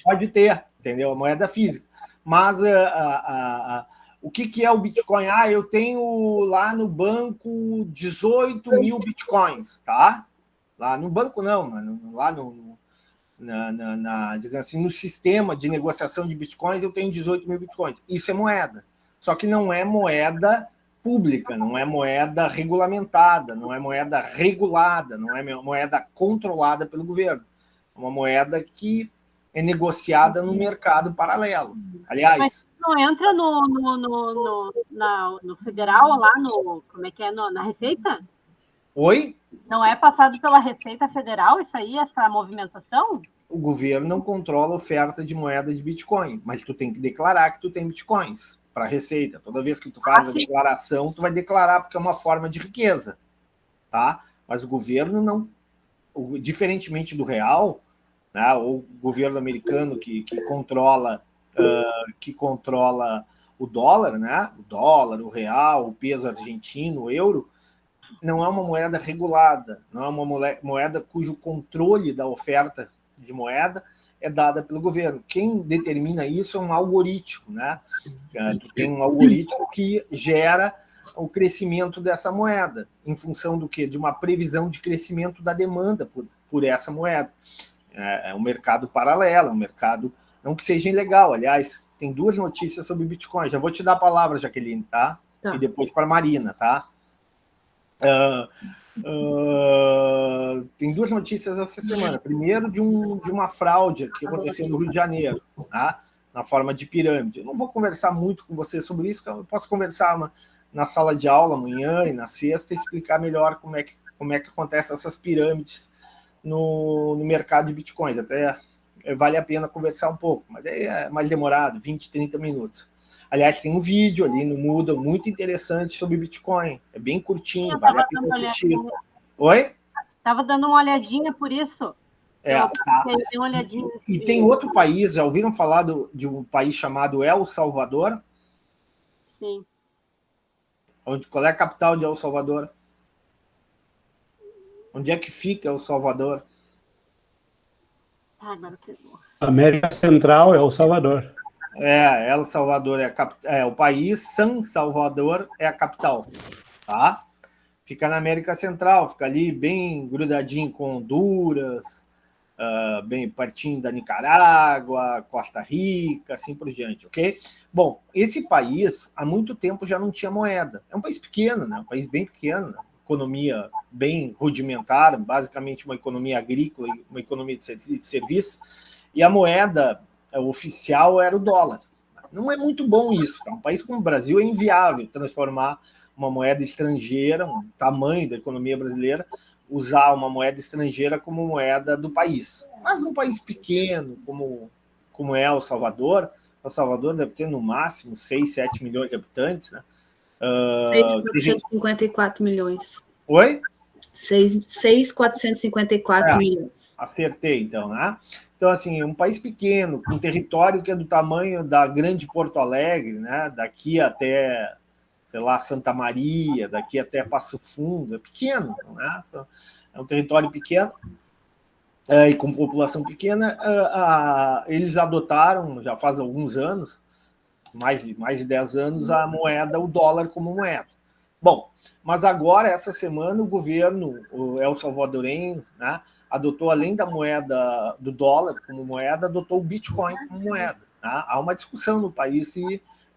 pode ter, entendeu? A moeda física. Mas o que é o Bitcoin? Eu tenho lá no banco 18 mil Bitcoins, tá? Lá no banco não, lá digamos assim, no sistema de negociação de Bitcoins eu tenho 18 mil Bitcoins. Isso é moeda. Só que não é moeda pública, não é moeda regulamentada, não é moeda regulada, não é moeda controlada pelo governo. É uma moeda que é negociada no mercado paralelo. Aliás... Mas não entra no federal, lá no... Como é que é? Na Receita? Oi? Não é passado pela Receita Federal isso aí, essa movimentação? O governo não controla a oferta de moeda de Bitcoin, mas tu tem que declarar que tu tem Bitcoins para a Receita. Toda vez que tu faz a declaração, tu vai declarar porque é uma forma de riqueza, tá? Mas o governo não, diferentemente do real, né, o governo americano que controla o dólar, né? O dólar, o real, o peso argentino, o euro, não é uma moeda regulada, não é uma moeda cujo controle da oferta de moeda é dada pelo governo. Quem determina isso é um algoritmo, né? Tu tem um algoritmo que gera o crescimento dessa moeda, em função do quê? De uma previsão de crescimento da demanda por essa moeda. É um mercado paralelo, um mercado não que seja ilegal. Aliás, tem 2 notícias sobre Bitcoin. Já vou te dar a palavra, Jaqueline, tá? E depois para a Marina, tá? Tem 2 notícias essa semana. Primeiro, de uma fraude que aconteceu no Rio de Janeiro, tá? Na forma de pirâmide. Eu não vou conversar muito com você sobre isso, eu posso conversar na sala de aula amanhã e na sexta e explicar melhor como é que acontecem essas pirâmides no mercado de bitcoins. Até vale a pena conversar um pouco, mas daí é mais demorado, 20, 30 minutos. Aliás, tem um vídeo ali no Moodle muito interessante sobre Bitcoin. É bem curtinho, vale a pena assistir. Oi? Estava dando uma olhadinha por isso. Tá. Tem uma olhadinha e tem outro país, já ouviram falar de um país chamado El Salvador? Sim. Qual é a capital de El Salvador? Onde é que fica El Salvador? Agora pegou. América Central é El Salvador. El Salvador é o país, San Salvador é a capital, tá? Fica na América Central, fica ali bem grudadinho com Honduras, bem pertinho da Nicarágua, Costa Rica, assim por diante, ok? Bom, esse país há muito tempo já não tinha moeda. É um país pequeno, né? Um país bem pequeno, né? Economia bem rudimentar, basicamente uma economia agrícola e uma economia de serviço, e a moeda oficial era o dólar. Não é muito bom isso, tá? Um país como o Brasil é inviável transformar uma moeda estrangeira, um tamanho da economia brasileira, usar uma moeda estrangeira como moeda do país. Mas um país pequeno, como é El Salvador deve ter no máximo 6, 7 milhões de habitantes, né? 6.454 milhões. Oi? 6.454 milhões. Acertei, então, né? Então, assim, um país pequeno, com um território que é do tamanho da grande Porto Alegre, né? Daqui até, sei lá, Santa Maria, daqui até Passo Fundo, é pequeno, né? É um território pequeno e com população pequena. Eles adotaram, já faz alguns anos, mais de 10 anos, a moeda, o dólar como moeda. Bom, mas agora, essa semana, o governo, o El Salvadorenho, né, adotou, além da moeda, do dólar como moeda, adotou o Bitcoin como moeda. Tá? Há uma discussão no país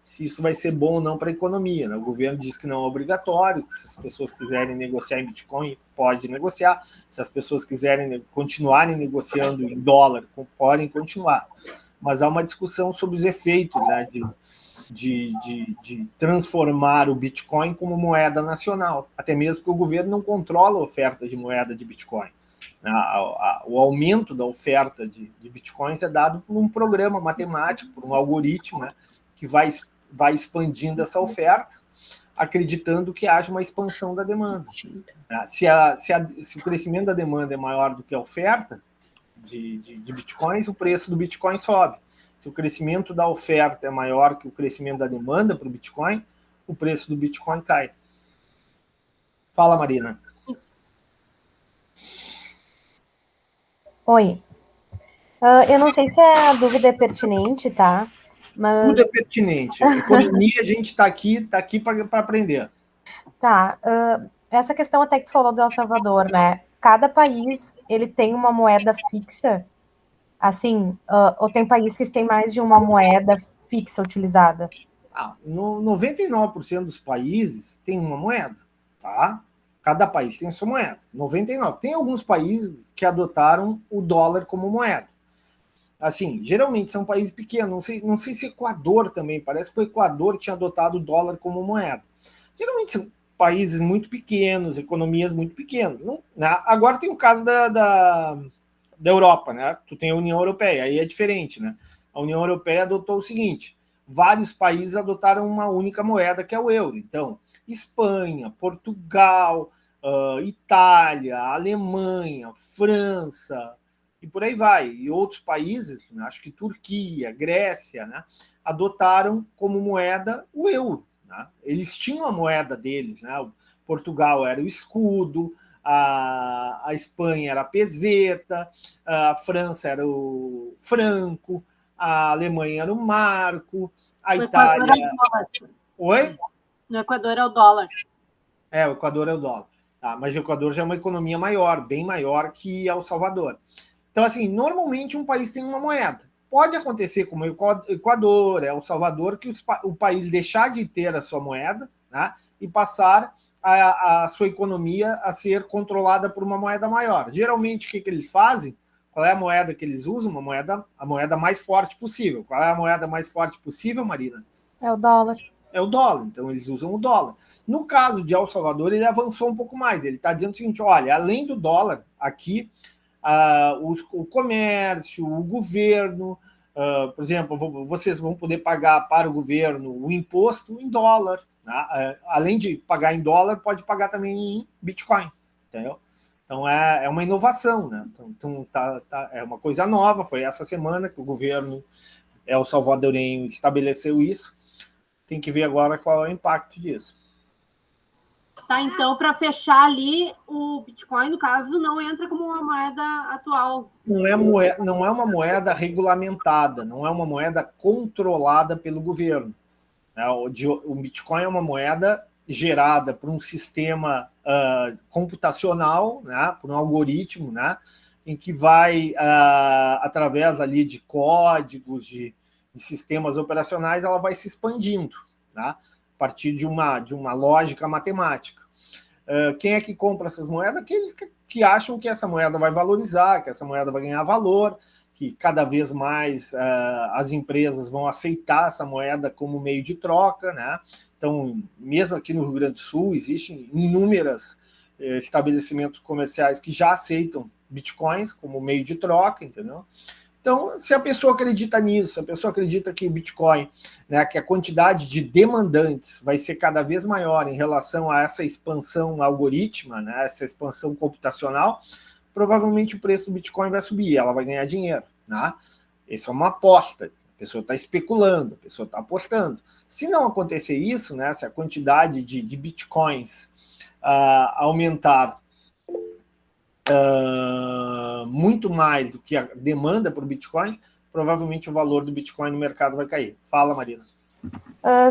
se isso vai ser bom ou não para a economia, né? O governo diz que não é obrigatório, que se as pessoas quiserem negociar em Bitcoin, pode negociar. Se as pessoas quiserem continuarem negociando em dólar, podem continuar. Mas há uma discussão sobre os efeitos, né, de transformar o Bitcoin como moeda nacional, até mesmo porque o governo não controla a oferta de moeda de Bitcoin. O aumento da oferta de Bitcoins é dado por um programa matemático, por um algoritmo, né, que vai expandindo essa oferta, acreditando que haja uma expansão da demanda. Se o crescimento da demanda é maior do que a oferta de Bitcoins, o preço do Bitcoin sobe. Se o crescimento da oferta é maior que o crescimento da demanda para o Bitcoin, o preço do Bitcoin cai. Fala, Marina. Oi. Eu não sei se a dúvida é pertinente, tá? Mas... Tudo é pertinente. Economia, a gente está aqui para aprender. Tá. Essa questão até que tu falou do El Salvador, né? Cada país, ele tem uma moeda fixa? Assim, ou tem países que têm mais de uma moeda fixa utilizada? 99% dos países tem uma moeda, tá? Cada país tem a sua moeda. 99%. Tem alguns países que adotaram o dólar como moeda. Assim, geralmente são países pequenos. Não sei se o Equador também. Parece que o Equador tinha adotado o dólar como moeda. Geralmente são países muito pequenos, economias muito pequenas. Não, né? Agora tem o caso da Europa, né? Tu tem a União Europeia, aí é diferente, né? A União Europeia adotou o seguinte: vários países adotaram uma única moeda, que é o euro. Então, Espanha, Portugal, Itália, Alemanha, França, e por aí vai. E outros países, né, acho que Turquia, Grécia, né, adotaram como moeda o euro. Né? Eles tinham a moeda deles. Né? O Portugal era o escudo, a Espanha era a peseta, a França era o franco, a Alemanha era o marco, a Itália... Oi? No Equador é o dólar. O Equador é o dólar. Mas o Equador já é uma economia maior, bem maior que El Salvador. Então, assim, normalmente um país tem uma moeda. Pode acontecer como o Equador, El Salvador, que o país deixar de ter a sua moeda, né, e passar a sua economia a ser controlada por uma moeda maior. Geralmente, o que eles fazem? Qual é a moeda que eles usam? A moeda mais forte possível. Qual é a moeda mais forte possível, Marina? É o dólar. É o dólar, então eles usam o dólar. No caso de El Salvador, ele avançou um pouco mais. Ele está dizendo o seguinte: olha, além do dólar, aqui o comércio, o governo, por exemplo, vocês vão poder pagar para o governo o imposto em dólar. Né? Além de pagar em dólar, pode pagar também em Bitcoin. Entendeu? Então é uma inovação. Né? Então é uma coisa nova. Foi essa semana que o governo El Salvadorenho estabeleceu isso. Tem que ver agora qual é o impacto disso. Tá, então, para fechar ali, o Bitcoin, no caso, não entra como uma moeda atual. Não é uma moeda regulamentada, não é uma moeda controlada pelo governo. O Bitcoin é uma moeda gerada por um sistema computacional, né, por um algoritmo, né, em que vai, através ali de códigos, de sistemas operacionais, ela vai se expandindo, tá? A partir de uma lógica matemática. Quem é que compra essas moedas? Aqueles que acham que essa moeda vai valorizar, que essa moeda vai ganhar valor, que cada vez mais as empresas vão aceitar essa moeda como meio de troca, né? Então, mesmo aqui no Rio Grande do Sul, existem inúmeros estabelecimentos comerciais que já aceitam bitcoins como meio de troca, entendeu? Então, se a pessoa acredita nisso, se a pessoa acredita que o Bitcoin, né, que a quantidade de demandantes vai ser cada vez maior em relação a essa expansão algorítmica, né, essa expansão computacional, provavelmente o preço do Bitcoin vai subir, ela vai ganhar dinheiro. Né? Isso é uma aposta, a pessoa está especulando, a pessoa está apostando. Se não acontecer isso, né, se a quantidade de Bitcoins aumentar muito mais do que a demanda por Bitcoin, provavelmente o valor do Bitcoin no mercado vai cair. Fala, Marina.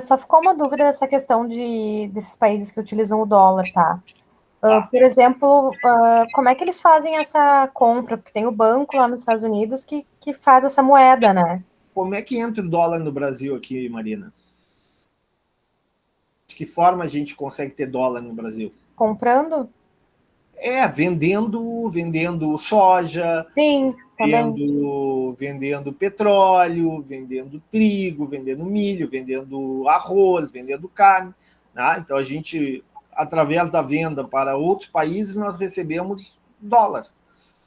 Só ficou uma dúvida dessa questão desses países que utilizam o dólar, tá? Por exemplo, como é que eles fazem essa compra? Porque tem o banco lá nos Estados Unidos que faz essa moeda, né? Como é que entra o dólar no Brasil aqui, Marina? que forma a gente consegue ter dólar no Brasil? Comprando? Vendendo soja, Sim, também. vendendo petróleo, vendendo trigo, vendendo milho, vendendo arroz, vendendo carne. Né? Então, a gente, através da venda para outros países, nós recebemos dólar.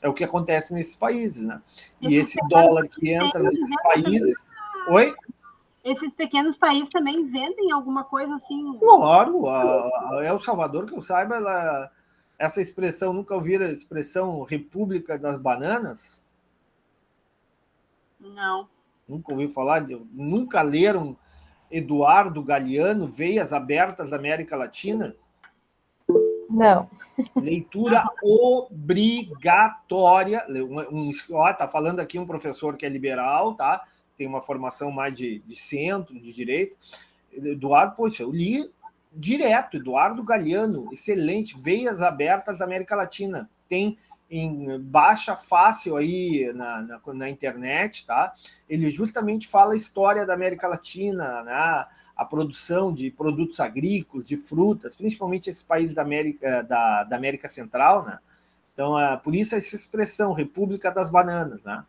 É o que acontece nesses países. Né? E esse dólar que entra nesses países... Oi? Esses pequenos países também vendem alguma coisa assim? Claro, El Salvador, que eu saiba, essa expressão, nunca ouviram a expressão República das Bananas? Não. Nunca ouviu falar? Nunca leram Eduardo Galeano, Veias Abertas da América Latina? Não. Leitura obrigatória. Tá falando aqui um professor que é liberal, tá? Tem uma formação mais de centro, de direita. Eduardo, poxa, eu li direto, Eduardo Galeano, excelente, Veias Abertas da América Latina. Tem em baixa fácil aí na internet, tá? Ele justamente fala a história da América Latina, né? A produção de produtos agrícolas, de frutas, principalmente esses países da América Central, né? Então, por isso essa expressão, República das Bananas, né?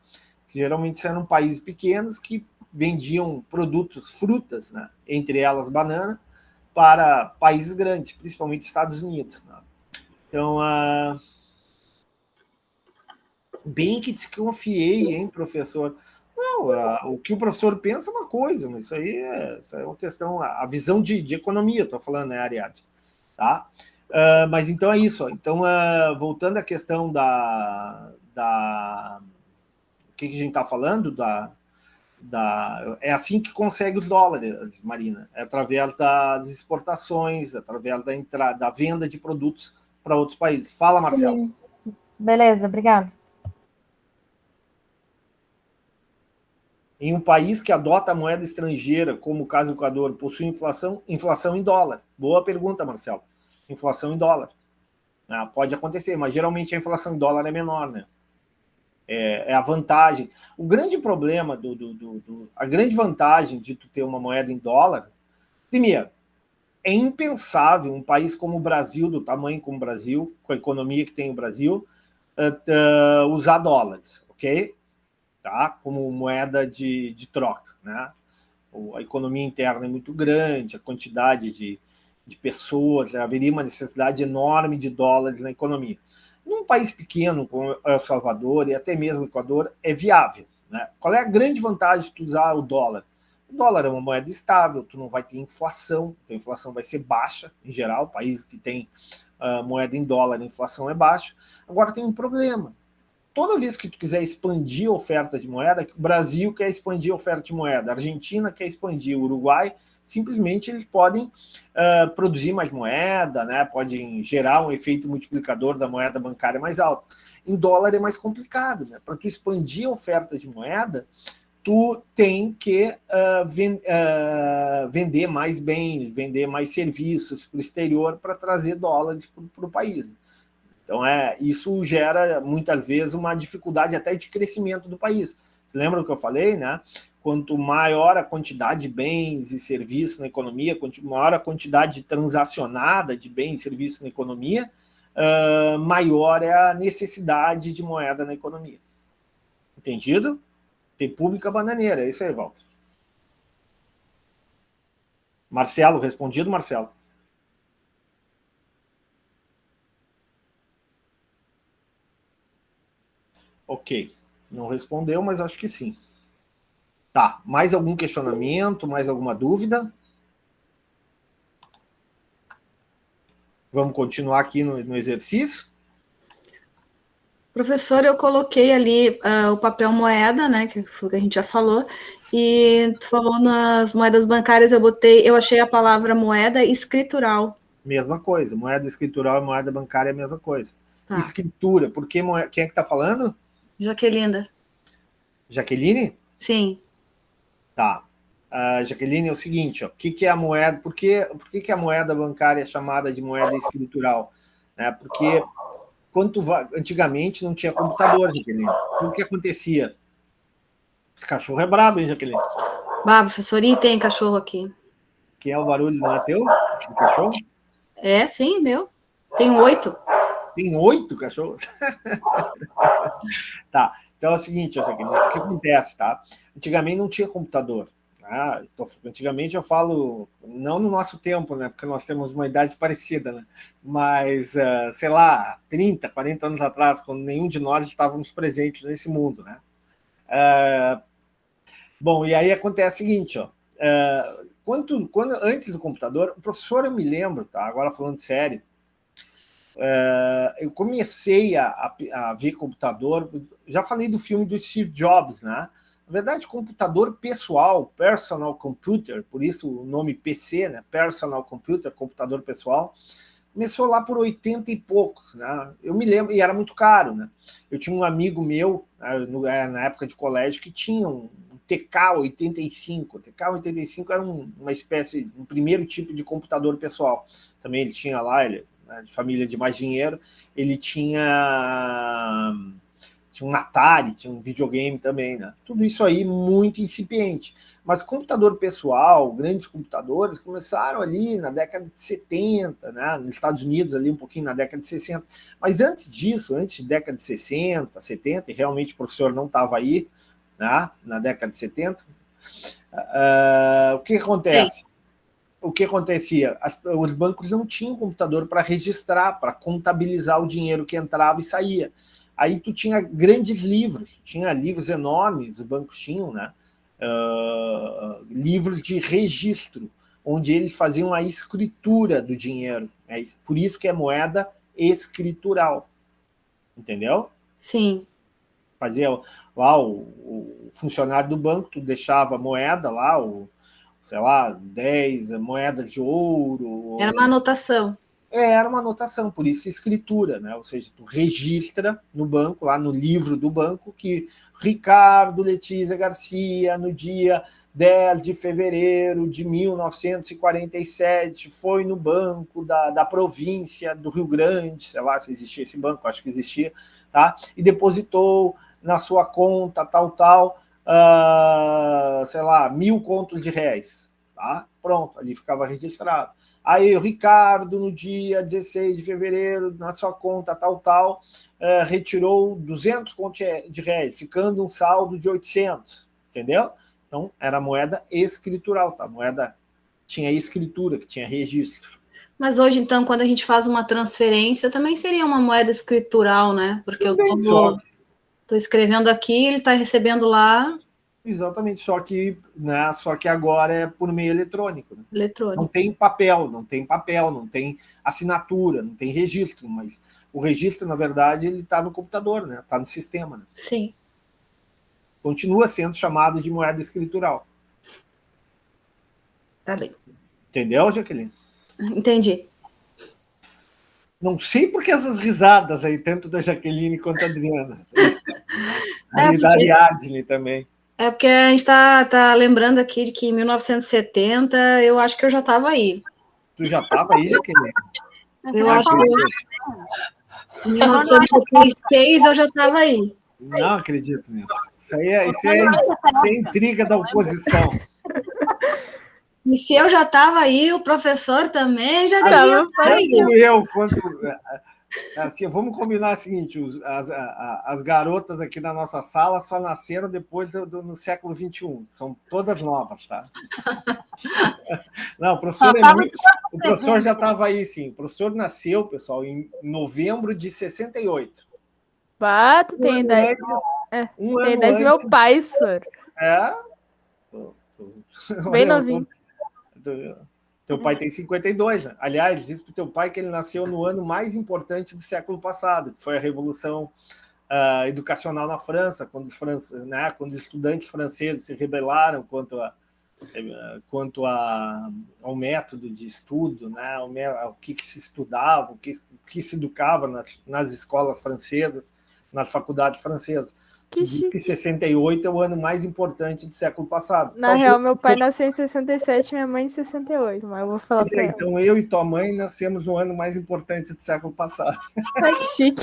Que geralmente eram países pequenos que vendiam produtos, frutas, né? Entre elas banana, para países grandes, principalmente Estados Unidos. Né? Então, bem que desconfiei, hein, professor? Não, o que o professor pensa é uma coisa, mas isso aí é uma questão, a visão de economia, estou falando, né, Ariadne? Tá? Mas então é isso. Ó. Então, voltando à questão o que a gente está falando, é assim que consegue os dólares, Marina, é através das exportações, através da venda de produtos para outros países. Fala, Marcelo. Sim. Beleza, obrigada. Em um país que adota a moeda estrangeira, como o caso do Equador, possui inflação em dólar. Boa pergunta, Marcelo. Inflação em dólar. Pode acontecer, mas geralmente a inflação em dólar é menor, né? É a vantagem. O grande problema, a grande vantagem de tu ter uma moeda em dólar, primeiro, é impensável um país como o Brasil, do tamanho como o Brasil, com a economia que tem o Brasil, usar dólares, ok? Tá? Como moeda de troca, né? A economia interna é muito grande, a quantidade de pessoas, haveria uma necessidade enorme de dólares na economia. Num país pequeno como El Salvador e até mesmo o Equador, é viável. Né? Qual é a grande vantagem de tu usar o dólar? O dólar é uma moeda estável, tu não vai ter inflação, a inflação vai ser baixa, em geral, países que têm moeda em dólar, a inflação é baixa. Agora tem um problema. Toda vez que tu quiser expandir a oferta de moeda, o Brasil quer expandir a oferta de moeda, a Argentina quer expandir, o Uruguai, simplesmente eles podem produzir mais moeda, né? Podem gerar um efeito multiplicador da moeda bancária mais alto. Em dólar é mais complicado, né? Para tu expandir a oferta de moeda, tu tem que vender mais bens, vender mais serviços para o exterior para trazer dólares para o país. Então, isso gera, muitas vezes, uma dificuldade até de crescimento do país. Você lembra do que eu falei, né? Quanto maior a quantidade de bens e serviços na economia, quanto maior a quantidade transacionada de bens e serviços na economia, maior é a necessidade de moeda na economia. Entendido? República Bananeira, é isso aí, Walter. Marcelo, respondido, Marcelo? Ok, não respondeu, mas acho que sim. Tá, mais algum questionamento, mais alguma dúvida? Vamos continuar aqui no exercício? Professor, eu coloquei ali o papel moeda, né, que foi o que a gente já falou, e tu falou nas moedas bancárias, eu achei a palavra moeda escritural. Mesma coisa, moeda escritural e moeda bancária é a mesma coisa. Tá. Escritura, porque quem é que está falando? Jaqueline. Jaqueline? Sim. Tá. Jaqueline, é o seguinte, ó, o que é a moeda? Por que a moeda bancária é chamada de moeda escritural? Porque antigamente não tinha computador, Jaqueline. O que acontecia? Esse cachorro é brabo, hein, Jaqueline? Professor, e tem cachorro aqui. Quem é o barulho? Não é teu? do cachorro? É, sim, meu. Tenho 8. Tem 8 cachorros? Tá, então é o seguinte, o que acontece, tá? Antigamente não tinha computador. Tá? Antigamente eu falo, não no nosso tempo, né? Porque nós temos uma idade parecida, né? Mas, sei lá, 30, 40 anos atrás, quando nenhum de nós estávamos presentes nesse mundo, né? Bom, e aí acontece o seguinte, ó. Antes do computador, o professor, eu me lembro, tá? Agora falando sério, eu comecei a ver computador, já falei do filme do Steve Jobs, né? Na verdade, computador pessoal, personal computer, por isso o nome PC, né? Personal computer, computador pessoal, começou lá por 80 e poucos, né? Eu me lembro, e era muito caro, né? Eu tinha um amigo meu, na época de colégio, que tinha um TK-85. O TK-85 era uma espécie, um primeiro tipo de computador pessoal. Também ele tinha lá, de família de mais dinheiro, ele tinha um Atari, tinha um videogame também, né? Tudo isso aí muito incipiente. Mas computador pessoal, grandes computadores, começaram ali na década de 70, né? Nos Estados Unidos, ali um pouquinho na década de 60. Mas antes disso, antes da década de 60, 70, e realmente o professor não estava aí, né? Na década de 70, o que acontece? O que acontecia? Os bancos não tinham computador para registrar, para contabilizar o dinheiro que entrava e saía. Aí tu tinha grandes livros, tinha livros enormes, os bancos tinham, né? Livros de registro, onde eles faziam a escritura do dinheiro. Por isso que é moeda escritural. Entendeu? Sim. Fazia lá o funcionário do banco, tu deixava a moeda lá, sei lá, 10 moedas de ouro. Era uma anotação. Era uma anotação, por isso escritura, né? Ou seja, tu registra no banco, lá no livro do banco, que Ricardo Letícia Garcia, no dia 10 de fevereiro de 1947, foi no banco da província do Rio Grande, sei lá se existia esse banco, acho que existia, tá? E depositou na sua conta, sei lá, 1.000 contos de réis. Tá? Pronto, ali ficava registrado. Aí o Ricardo, no dia 16 de fevereiro, na sua conta retirou 200 contos de réis, ficando um saldo de 800, entendeu? Então, era moeda escritural, tá? A moeda tinha escritura, que tinha registro. Mas hoje, então, quando a gente faz uma transferência, também seria uma moeda escritural, né? Porque eu estou escrevendo aqui, ele está recebendo lá. Exatamente, só que agora é por meio eletrônico. Né? Eletrônico. Não tem papel, não tem assinatura, não tem registro, mas o registro, na verdade, ele está no computador, né? Está no sistema. Né? Sim. Continua sendo chamado de moeda escritural. Tá bem. Entendeu, Jaqueline? Entendi. Não sei por que essas risadas aí, tanto da Jaqueline quanto da Adriana. E da Ariadne também. É porque a gente tá lembrando aqui de que em 1970 eu acho que eu já estava aí. Tu já estava aí, Jaqueline? Eu acho que em 1976 eu já estava aí. Não acredito nisso. Isso é intriga da oposição. E se eu já estava aí, o professor também já devia estar aí. Assim, vamos combinar o seguinte, as garotas aqui da nossa sala só nasceram depois no século XXI, são todas novas, tá? Não, o professor já estava aí, sim. O professor nasceu, pessoal, em novembro de 68. Tu tem idade. Tem idade do meu pai, senhor. Bem novinho. Teu pai tem 52, né? Aliás, diz para o teu pai que ele nasceu no ano mais importante do século passado, que foi a Revolução Educacional na França, quando os estudantes franceses se rebelaram quanto ao método de estudo, né? O que se estudava, o que se educava nas escolas francesas, nas faculdades francesas. Que diz que 68 é o ano mais importante do século passado. Na real, meu pai nasceu em 67 e minha mãe em 68, mas eu vou falar pra ela. Então eu e tua mãe nascemos no ano mais importante do século passado. Ai, que chique.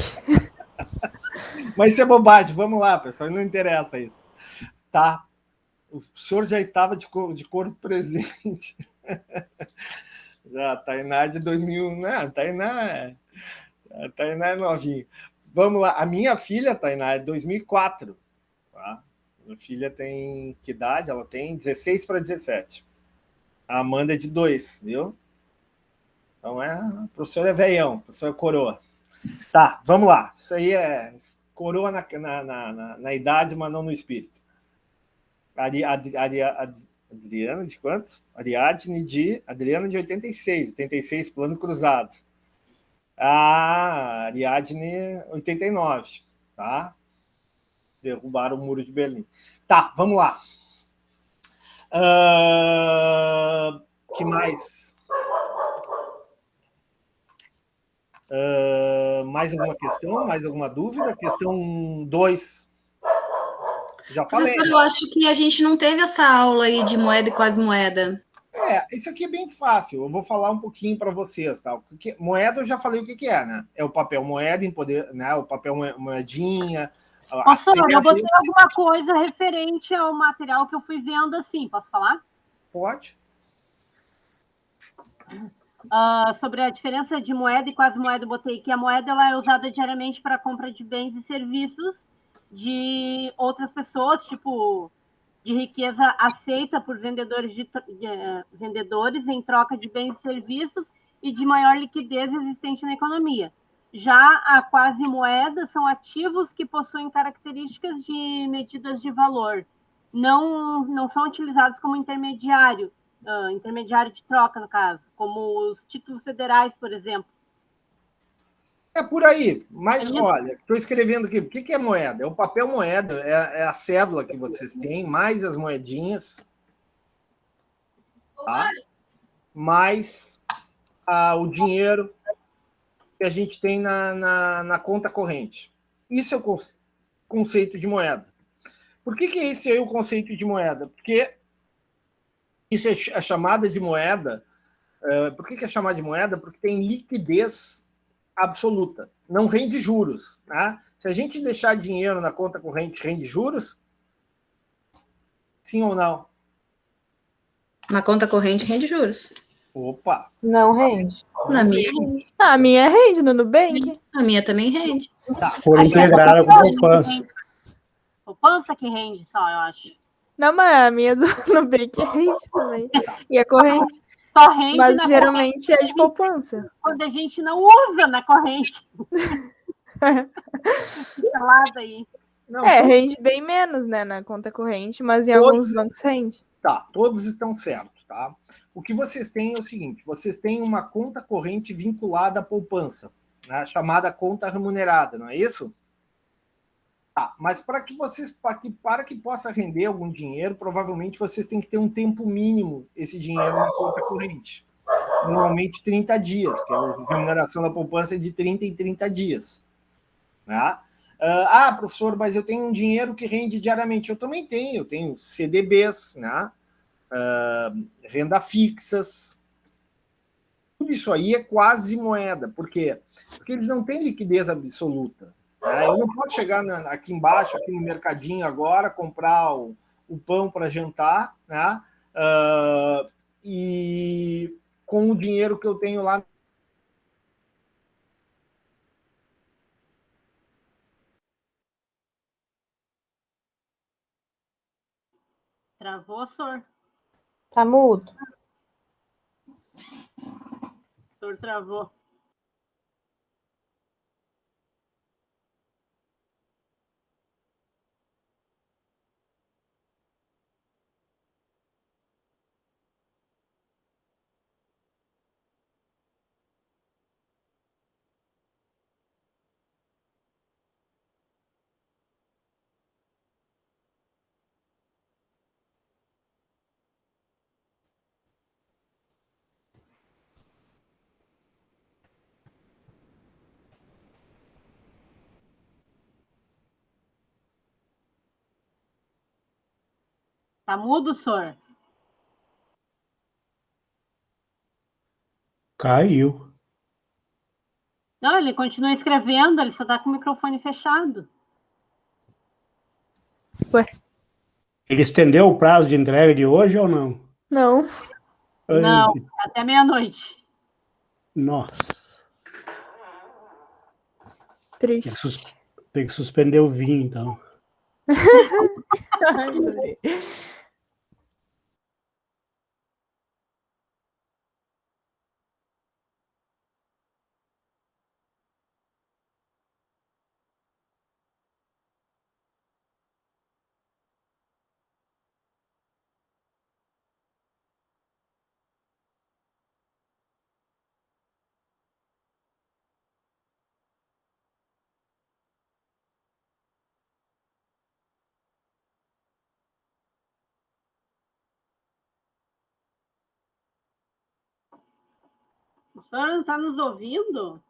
Mas isso é bobagem, vamos lá, pessoal, não interessa isso. Tá, o senhor já estava de corpo presente. Já, a Tainá de 2000, né? A Tainá é novinha. Vamos lá, a minha filha, Tainá, é 2004. Tá? Minha filha tem que idade? Ela tem 16 para 17. A Amanda é de 2, viu? Então o professor é veião, o professor é coroa. Tá, vamos lá. Isso aí é coroa na idade, mas não no espírito. Adriana de quanto? Adriana de 86, 86, plano cruzado. A Ariadne, 89, tá? Derrubaram o muro de Berlim. Tá, vamos lá. Que mais? Mais alguma questão? Mais alguma dúvida? Questão 2. Já falei. Professor, eu acho que a gente não teve essa aula aí de moeda e quase moeda. Isso aqui é bem fácil. Eu vou falar um pouquinho para vocês, tá? Porque moeda eu já falei o que é, né? É o papel moeda em poder, né? O papel moedinha. Professor, eu botei alguma coisa referente ao material que eu fui vendo assim. Posso falar? Pode. Sobre a diferença de moeda e quase moeda, eu botei que a moeda ela é usada diariamente para a compra de bens e serviços de outras pessoas, tipo de riqueza aceita por vendedores em troca de bens e serviços e de maior liquidez existente na economia. Já a quase moeda são ativos que possuem características de medidas de valor, não são utilizados como intermediário de troca, no caso, como os títulos federais, por exemplo. É por aí, mas olha, estou escrevendo aqui, o que é moeda? É o papel moeda, é a cédula que vocês têm, mais as moedinhas, tá? Mais o dinheiro que a gente tem na conta corrente. Isso é o conceito de moeda. Por que é esse aí o conceito de moeda? Porque isso é chamada de moeda. Por que é chamada de moeda? Porque tem liquidez absoluta, não rende juros. Tá? Se a gente deixar dinheiro na conta corrente, rende juros? Sim ou não? Na conta corrente rende juros. Opa! Não rende. Na minha rende. A minha rende no Nubank. A minha também rende. Tá. Foram integradas com poupança. Poupança que rende só, eu acho. Não, mas a minha do Nubank rende também. E a corrente. Só rende Mas na geralmente corrente é de poupança. quando a gente não usa na corrente. Aí. Não, rende bem menos, né, na conta corrente, mas em alguns bancos rende. Tá, todos estão certos, tá? O que vocês têm é o seguinte, vocês têm uma conta corrente vinculada à poupança, né, chamada conta remunerada, não é isso? Tá, mas para que possa render algum dinheiro, provavelmente vocês têm que ter um tempo mínimo esse dinheiro na conta corrente. Normalmente 30 dias, que a remuneração da poupança é de 30 em 30 dias. Né? Professor, mas eu tenho um dinheiro que rende diariamente. Eu também tenho. Eu tenho CDBs, né? Renda fixas. Tudo isso aí é quase moeda. Por quê? Porque eles não têm liquidez absoluta. Né? Eu não posso chegar aqui embaixo, aqui no mercadinho agora, comprar o pão para jantar, né? E com o dinheiro que eu tenho lá. Travou, senhor? Tá mudo. O senhor travou. Tá mudo, senhor? Caiu. Não, ele continua escrevendo, ele só tá com o microfone fechado. Ué? Ele estendeu o prazo de entrega de hoje ou não? Não. Não, até meia-noite. Nossa, Triste. tem que suspender o vinho, então. Ai, adorei. O senhor não está nos ouvindo?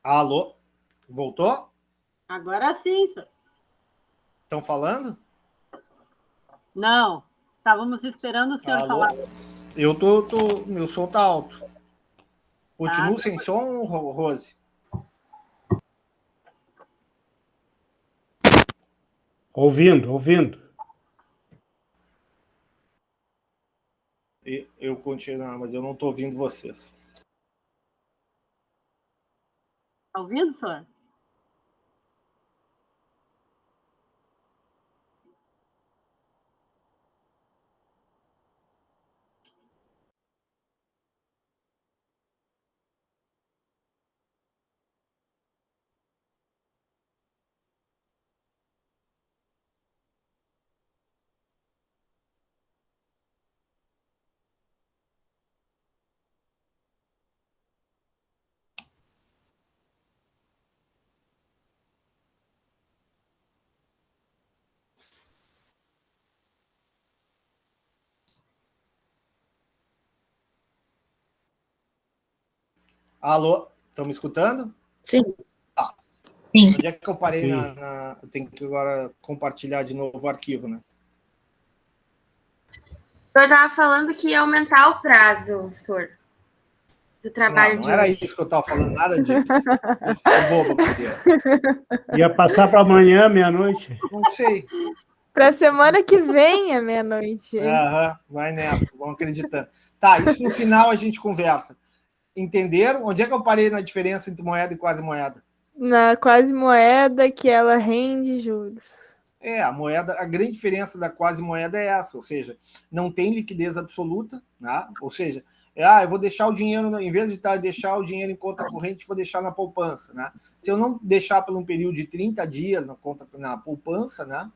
Alô? Voltou? Agora sim, senhor. Estão falando? Não, estávamos esperando o senhor Alô? falar. Meu som tá alto. Continuo Tá. sem som, Rose? Ouvindo. Eu continuo, mas eu não estou ouvindo vocês. Está ouvindo, senhor? Alô? Estão me escutando? Sim. Tá. Sim. Onde é que eu parei Sim. Eu tenho que agora compartilhar de novo o arquivo, né? O senhor estava falando que ia aumentar o prazo, senhor, do trabalho Não de era hoje. isso que eu estava falando, nada disso. Isso é boba, porque Ia passar para amanhã, meia-noite. não sei. Pra semana que vem, é meia-noite. Aham, vai nessa, vamos acreditando. Tá, isso no final a gente conversa. Entenderam? Onde é que eu parei na diferença entre moeda e quase moeda? Na quase moeda que ela rende juros. A moeda, a grande diferença da quase moeda é essa, ou seja, não tem liquidez absoluta, né? Ou seja, eu vou deixar o dinheiro, em vez de deixar o dinheiro em conta corrente, vou deixar na poupança, né? Se eu não deixar por um período de 30 dias na poupança, né?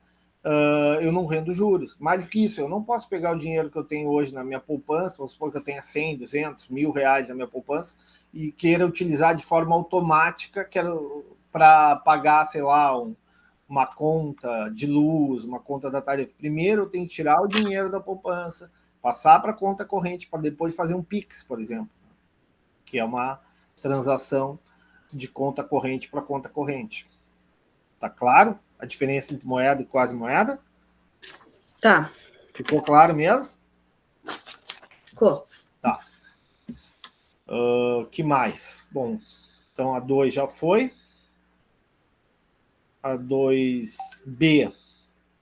Eu não rendo juros. Mais do que isso, eu não posso pegar o dinheiro que eu tenho hoje na minha poupança, vamos supor que eu tenha 100, 200, R$1.000 na minha poupança, e queira utilizar de forma automática para pagar, sei lá, uma conta de luz, uma conta da tarifa. Primeiro eu tenho que tirar o dinheiro da poupança, passar para a conta corrente, para depois fazer um Pix, por exemplo, que é uma transação de conta corrente para conta corrente. Tá claro a diferença entre moeda e quase moeda? Tá. Ficou claro mesmo? Ficou. Tá. Que mais? Bom, então a 2 já foi. A 2B.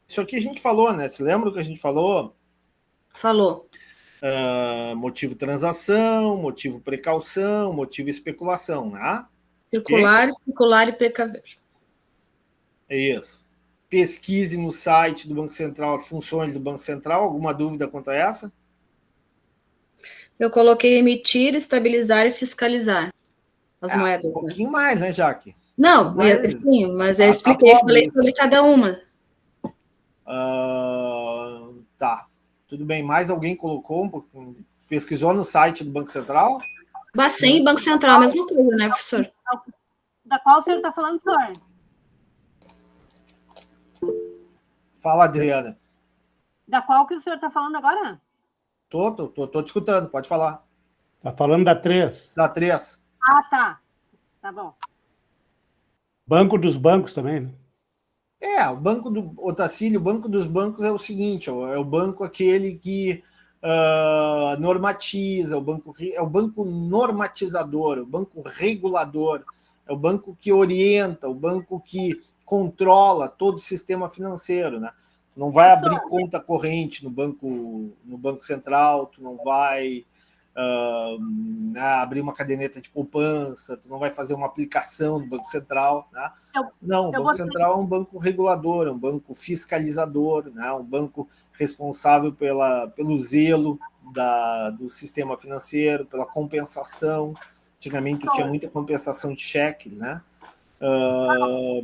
Isso aqui a gente falou, né? Você lembra que a gente falou? Falou. Motivo transação, motivo precaução, motivo especulação, né? Circular, especular e precaver. É isso. Pesquise no site do Banco Central as funções do Banco Central. Alguma dúvida quanto a essa? Eu coloquei emitir, estabilizar e fiscalizar as moedas. Um pouquinho mais, né, Jaque? Não, sim, mas eu expliquei, falei sobre cada uma. Tá. Tudo bem. Mais alguém colocou? Pesquisou no site do Banco Central? Bacen e Banco Central, a mesma coisa, né, professor? Da qual o senhor está falando, senhor? Fala, Adriana. Da qual que o senhor está falando agora? Tô te escutando, pode falar. Tá falando da 3. Da 3. Ah, tá. Tá bom. Banco dos bancos também, né? O banco do Otacílio, o banco dos bancos é o seguinte, é o banco aquele que normatiza, é o banco normatizador, o banco regulador, é o banco que orienta, o banco que controla todo o sistema financeiro, né? Tu não vai abrir conta corrente no banco central, tu não vai abrir uma caderneta de poupança, tu não vai fazer uma aplicação no Banco Central, né? Não, o Banco Central é um banco regulador, é um banco fiscalizador, né? Um banco responsável pelo zelo do sistema financeiro, pela compensação. Antigamente tinha muita compensação de cheque, né?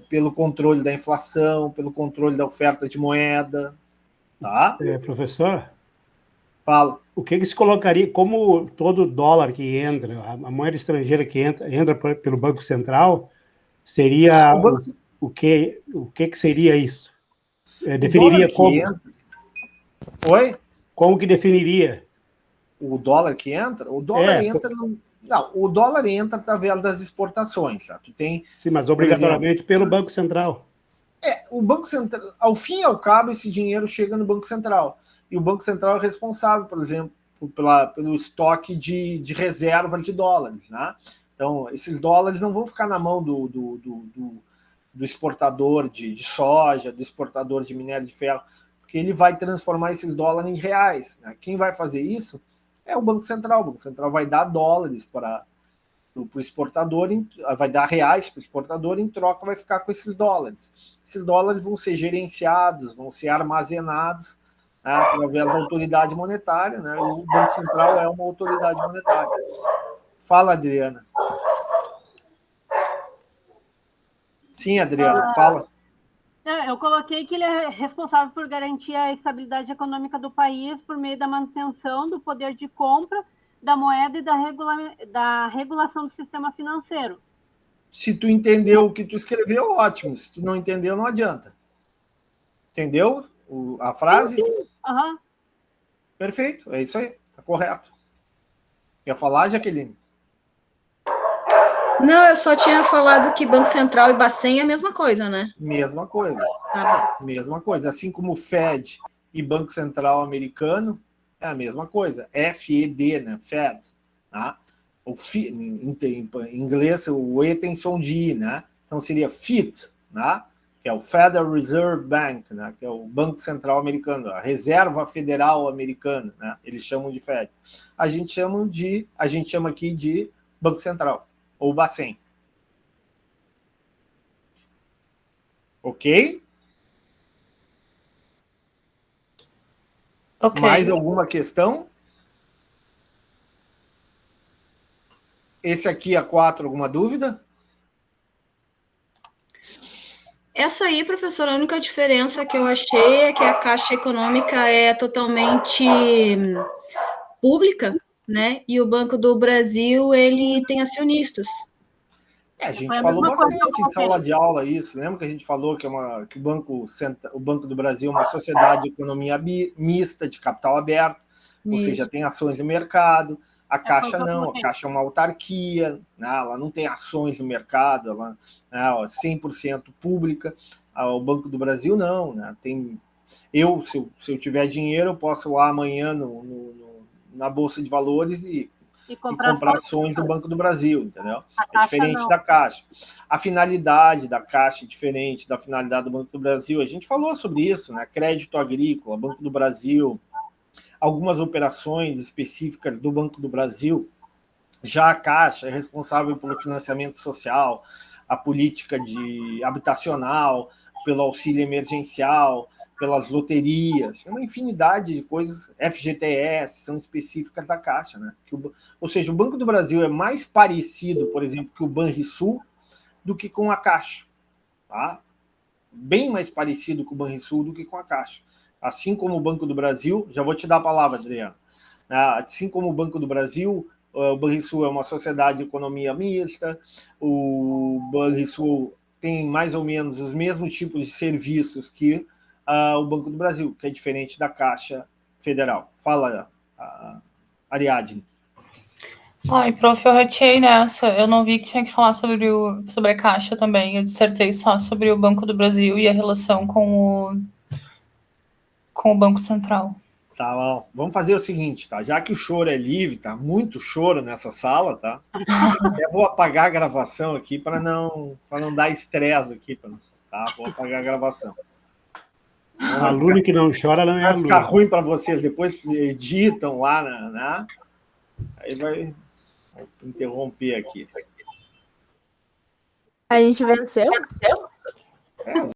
Pelo controle da inflação, pelo controle da oferta de moeda. Tá? Professor? Fala. O que se colocaria, como todo dólar que entra, a moeda estrangeira que entra pelo Banco Central, seria o que seria isso? Definiria como? Oi? Como que definiria? O dólar que entra? O dólar entra Não, o dólar entra através das exportações. Tá? Tu tem, sim, mas obrigatoriamente pelo Banco Central. O Banco Central, ao fim e ao cabo, esse dinheiro chega no Banco Central. E o Banco Central é responsável, por exemplo, pelo estoque de reserva de dólares. Né? Então, esses dólares não vão ficar na mão do exportador de soja, do exportador de minério de ferro, porque ele vai transformar esses dólares em reais. Né? Quem vai fazer isso é o Banco Central. O Banco Central vai dar dólares para o exportador, vai dar reais para o exportador, em troca vai ficar com esses dólares. Esses dólares vão ser gerenciados, vão ser armazenados, né, através da autoridade monetária, né? O Banco Central é uma autoridade monetária. Fala, Adriana. Sim, Adriana, fala. Eu coloquei que ele é responsável por garantir a estabilidade econômica do país por meio da manutenção do poder de compra da moeda e da regulação do sistema financeiro. Se tu entendeu o que tu escreveu, ótimo. Se tu não entendeu, não adianta. Entendeu a frase? Sim. Uhum. Perfeito, é isso aí, tá correto. Quer falar, Jaqueline? Não, eu só tinha falado que Banco Central e Bacen é a mesma coisa, né? Mesma coisa. Tá bom. Mesma coisa. Assim como o Fed e Banco Central americano, é a mesma coisa. FED, né? Fed. Tá? Em inglês, o E tem som de I, né? Então seria FIT, né? Que é o Federal Reserve Bank, né? Que é o Banco Central americano, a Reserva Federal Americana, né? Eles chamam de Fed. A gente chama aqui de Banco Central, ou Bacen. Ok? Ok. Mais alguma questão? Esse aqui, A4, alguma dúvida? Essa aí, professor, a única diferença que eu achei é que a Caixa Econômica é totalmente pública, né? E o Banco do Brasil, ele tem acionistas. A gente falou bastante em sala de aula isso. Lembra que a gente falou que o Banco do Brasil é uma sociedade de economia mista, de capital aberto, ou seja, tem ações no mercado. A Caixa não, a Caixa é uma autarquia, né? Ela não tem ações no mercado, ela é 100% pública. O Banco do Brasil não, né? Se eu tiver dinheiro, eu posso ir lá amanhã na Bolsa de Valores e comprar ações do Banco do Brasil, entendeu? É diferente da Caixa. A finalidade da Caixa é diferente da finalidade do Banco do Brasil. A gente falou sobre isso, né? Crédito agrícola, Banco do Brasil, algumas operações específicas do Banco do Brasil. Já a Caixa é responsável pelo financiamento social, a política habitacional, pelo auxílio emergencial, pelas loterias, uma infinidade de coisas, FGTS, são específicas da Caixa. Né? Ou seja, o Banco do Brasil é mais parecido, por exemplo, que o Banrisul, do que com a Caixa. Tá? Bem mais parecido com o Banrisul do que com a Caixa. Assim como o Banco do Brasil, já vou te dar a palavra, Adriano. Assim como o Banco do Brasil, o Banrisul é uma sociedade de economia mista, o Banrisul tem mais ou menos os mesmos tipos de serviços que o Banco do Brasil, que é diferente da Caixa Federal. Fala, Ariadne. Ai, prof, eu ratei nessa. Eu não vi que tinha que falar sobre a Caixa também. Eu dissertei só sobre o Banco do Brasil e a relação com o Banco Central. Tá bom. Vamos fazer o seguinte, tá? Já que o choro é livre, tá? Muito choro nessa sala, tá? Eu vou apagar a gravação aqui para não dar estresse aqui, tá? Vou apagar a gravação. Aluno que não chora não é Vai ficar aluno. ruim para vocês, depois editam lá, né? Aí vai interromper aqui. A gente venceu? É,